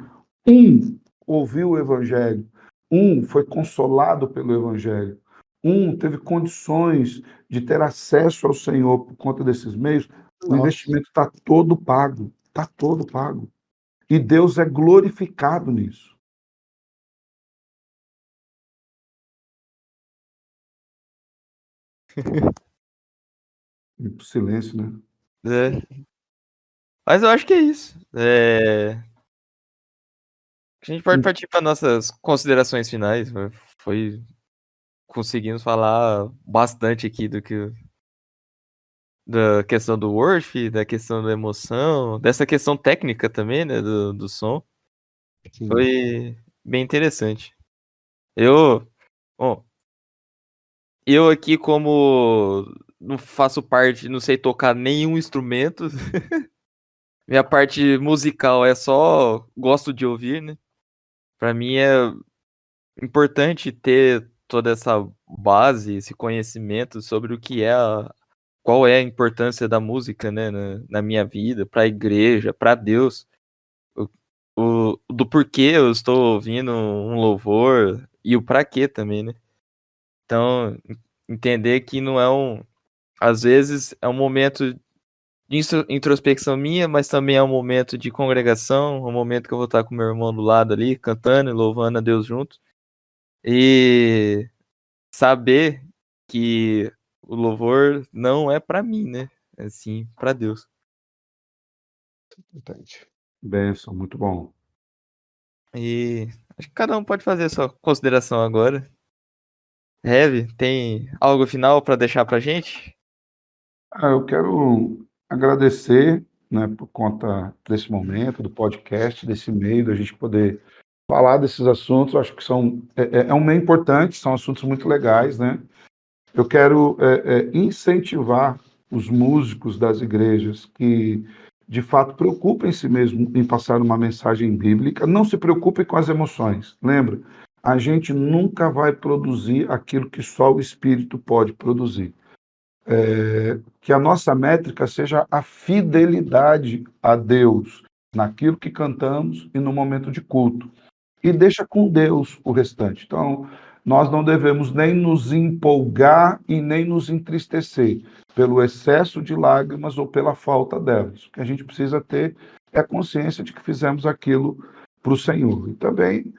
ouviu o Evangelho, foi consolado pelo Evangelho, teve condições de ter acesso ao Senhor por conta desses meios, o Nossa. investimento está todo pago, está todo pago. E Deus é glorificado nisso. Silêncio, né? É. Mas eu acho que é isso. A gente pode partir para nossas considerações finais. Foi conseguimos falar bastante aqui da questão do worship, da questão da emoção, dessa questão técnica também, né, do som. Sim. Foi bem interessante. Bom, eu aqui como não faço parte, não sei tocar nenhum instrumento. Minha parte musical é só gosto de ouvir, né? Pra mim é importante ter toda essa base, esse conhecimento sobre o que é qual é a importância da música, né, na minha vida, para a igreja, para Deus, do porquê eu estou ouvindo um louvor e o para quê também, né? Então, entender que não é às vezes é um momento de introspecção minha, mas também é um momento de congregação, um momento que eu vou estar com meu irmão do lado ali, cantando e louvando a Deus junto. E saber que o louvor não é pra mim, né? É sim pra Deus. Importante. Benção, muito bom. E acho que cada um pode fazer a sua consideração agora. Heavy, tem algo final pra deixar pra gente? Eu quero agradecer, né, por conta desse momento, do podcast, desse meio, da gente poder falar desses assuntos. Eu acho que é um meio importante, são assuntos muito legais, né? Eu quero incentivar os músicos das igrejas que, de fato, preocupem-se mesmo em passar uma mensagem bíblica. Não se preocupem com as emoções. Lembra? A gente nunca vai produzir aquilo que só o Espírito pode produzir. Que a nossa métrica seja a fidelidade a Deus naquilo que cantamos e no momento de culto. E deixa com Deus o restante. Então, nós não devemos nem nos empolgar e nem nos entristecer pelo excesso de lágrimas ou pela falta delas. O que a gente precisa ter é a consciência de que fizemos aquilo para o Senhor. E também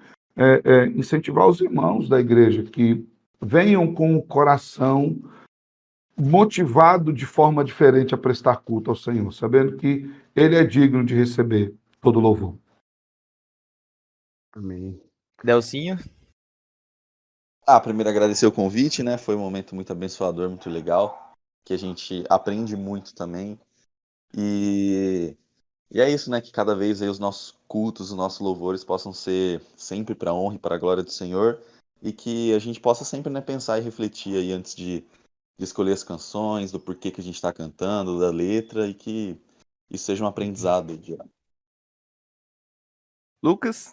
incentivar os irmãos da igreja que venham com o coração motivado de forma diferente a prestar culto ao Senhor, sabendo que Ele é digno de receber todo louvor. Amém. Delcinho? Primeiro agradecer o convite, né? Foi um momento muito abençoador, muito legal, que a gente aprende muito também. E é isso, né? Que cada vez aí os nossos cultos, os nossos louvores possam ser sempre para a honra e para a glória do Senhor, e que a gente possa sempre, né, pensar e refletir aí antes de escolher as canções, do porquê que a gente está cantando, da letra, e que isso seja um aprendizado diário. Lucas?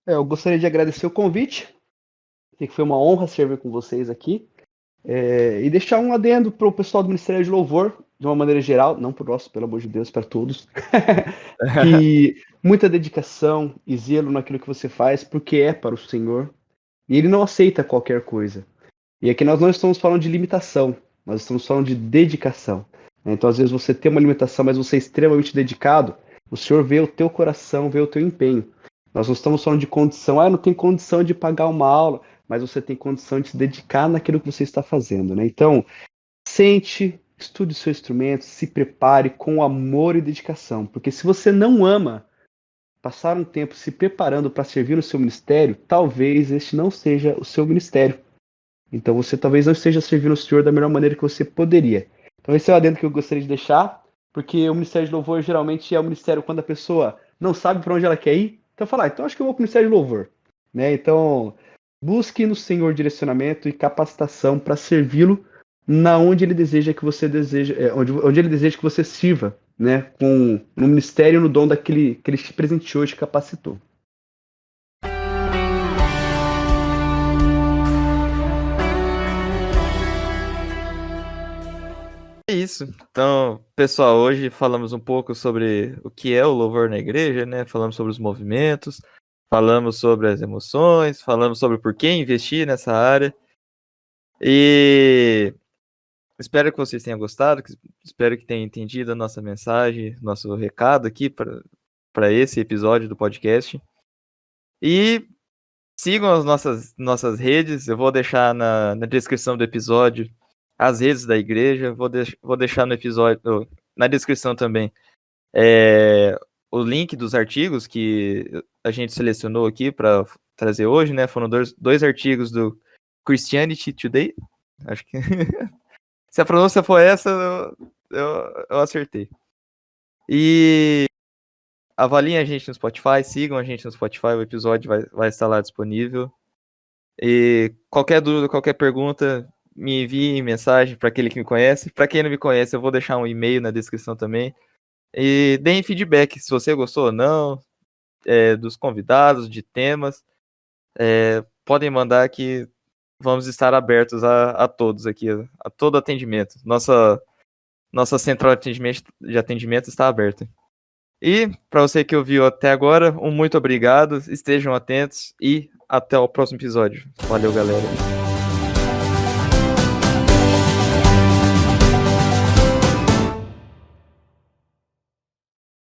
Eu gostaria de agradecer o convite, que foi uma honra servir com vocês aqui, e deixar um adendo para o pessoal do Ministério de Louvor, de uma maneira geral, não para o nosso, pelo amor de Deus, para todos, que muita dedicação e zelo naquilo que você faz, porque é para o Senhor, e Ele não aceita qualquer coisa. E aqui nós não estamos falando de limitação, nós estamos falando de dedicação. Então, às vezes, você tem uma limitação, mas você é extremamente dedicado, o Senhor vê o teu coração, vê o teu empenho. Nós não estamos falando de condição, eu não tenho condição de pagar uma aula, mas você tem condição de se dedicar naquilo que você está fazendo, né? Então, sente, estude o seu instrumento, se prepare com amor e dedicação, porque se você não ama passar um tempo se preparando para servir no seu ministério, talvez este não seja o seu ministério. Então você talvez não esteja servindo o Senhor da melhor maneira que você poderia. Então esse é o adendo que eu gostaria de deixar, porque o Ministério de Louvor geralmente é um ministério quando a pessoa não sabe para onde ela quer ir. Então fala, então acho que eu vou para o Ministério de Louvor. Né? Então busque no Senhor direcionamento e capacitação para servi-lo na onde ele deseja que você onde ele deseja que você sirva, né? No ministério, no dom daquele que ele te presenteou e te capacitou. É isso. Então, pessoal, hoje falamos um pouco sobre o que é o louvor na igreja, né? Falamos sobre os movimentos, falamos sobre as emoções, falamos sobre por que investir nessa área. E espero que vocês tenham gostado, espero que tenham entendido a nossa mensagem, nosso recado aqui para esse episódio do podcast. E sigam as nossas redes, eu vou deixar na descrição do episódio as redes da igreja. Vou deixar no episódio, na descrição também, o link dos artigos que a gente selecionou aqui para trazer hoje, né? Foram dois artigos do Christianity Today. Acho que se a pronúncia for essa, eu acertei. E avaliem a gente no Spotify, sigam a gente no Spotify, o episódio vai estar lá disponível. E qualquer dúvida, qualquer pergunta, me envie mensagem para aquele que me conhece. Para quem não me conhece, eu vou deixar um e-mail na descrição também. E deem feedback se você gostou ou não, dos convidados, de temas. Podem mandar que vamos estar abertos a todos aqui, a todo atendimento. Nossa central de atendimento está aberta. E para você que ouviu até agora, muito obrigado, estejam atentos e até o próximo episódio. Valeu, galera.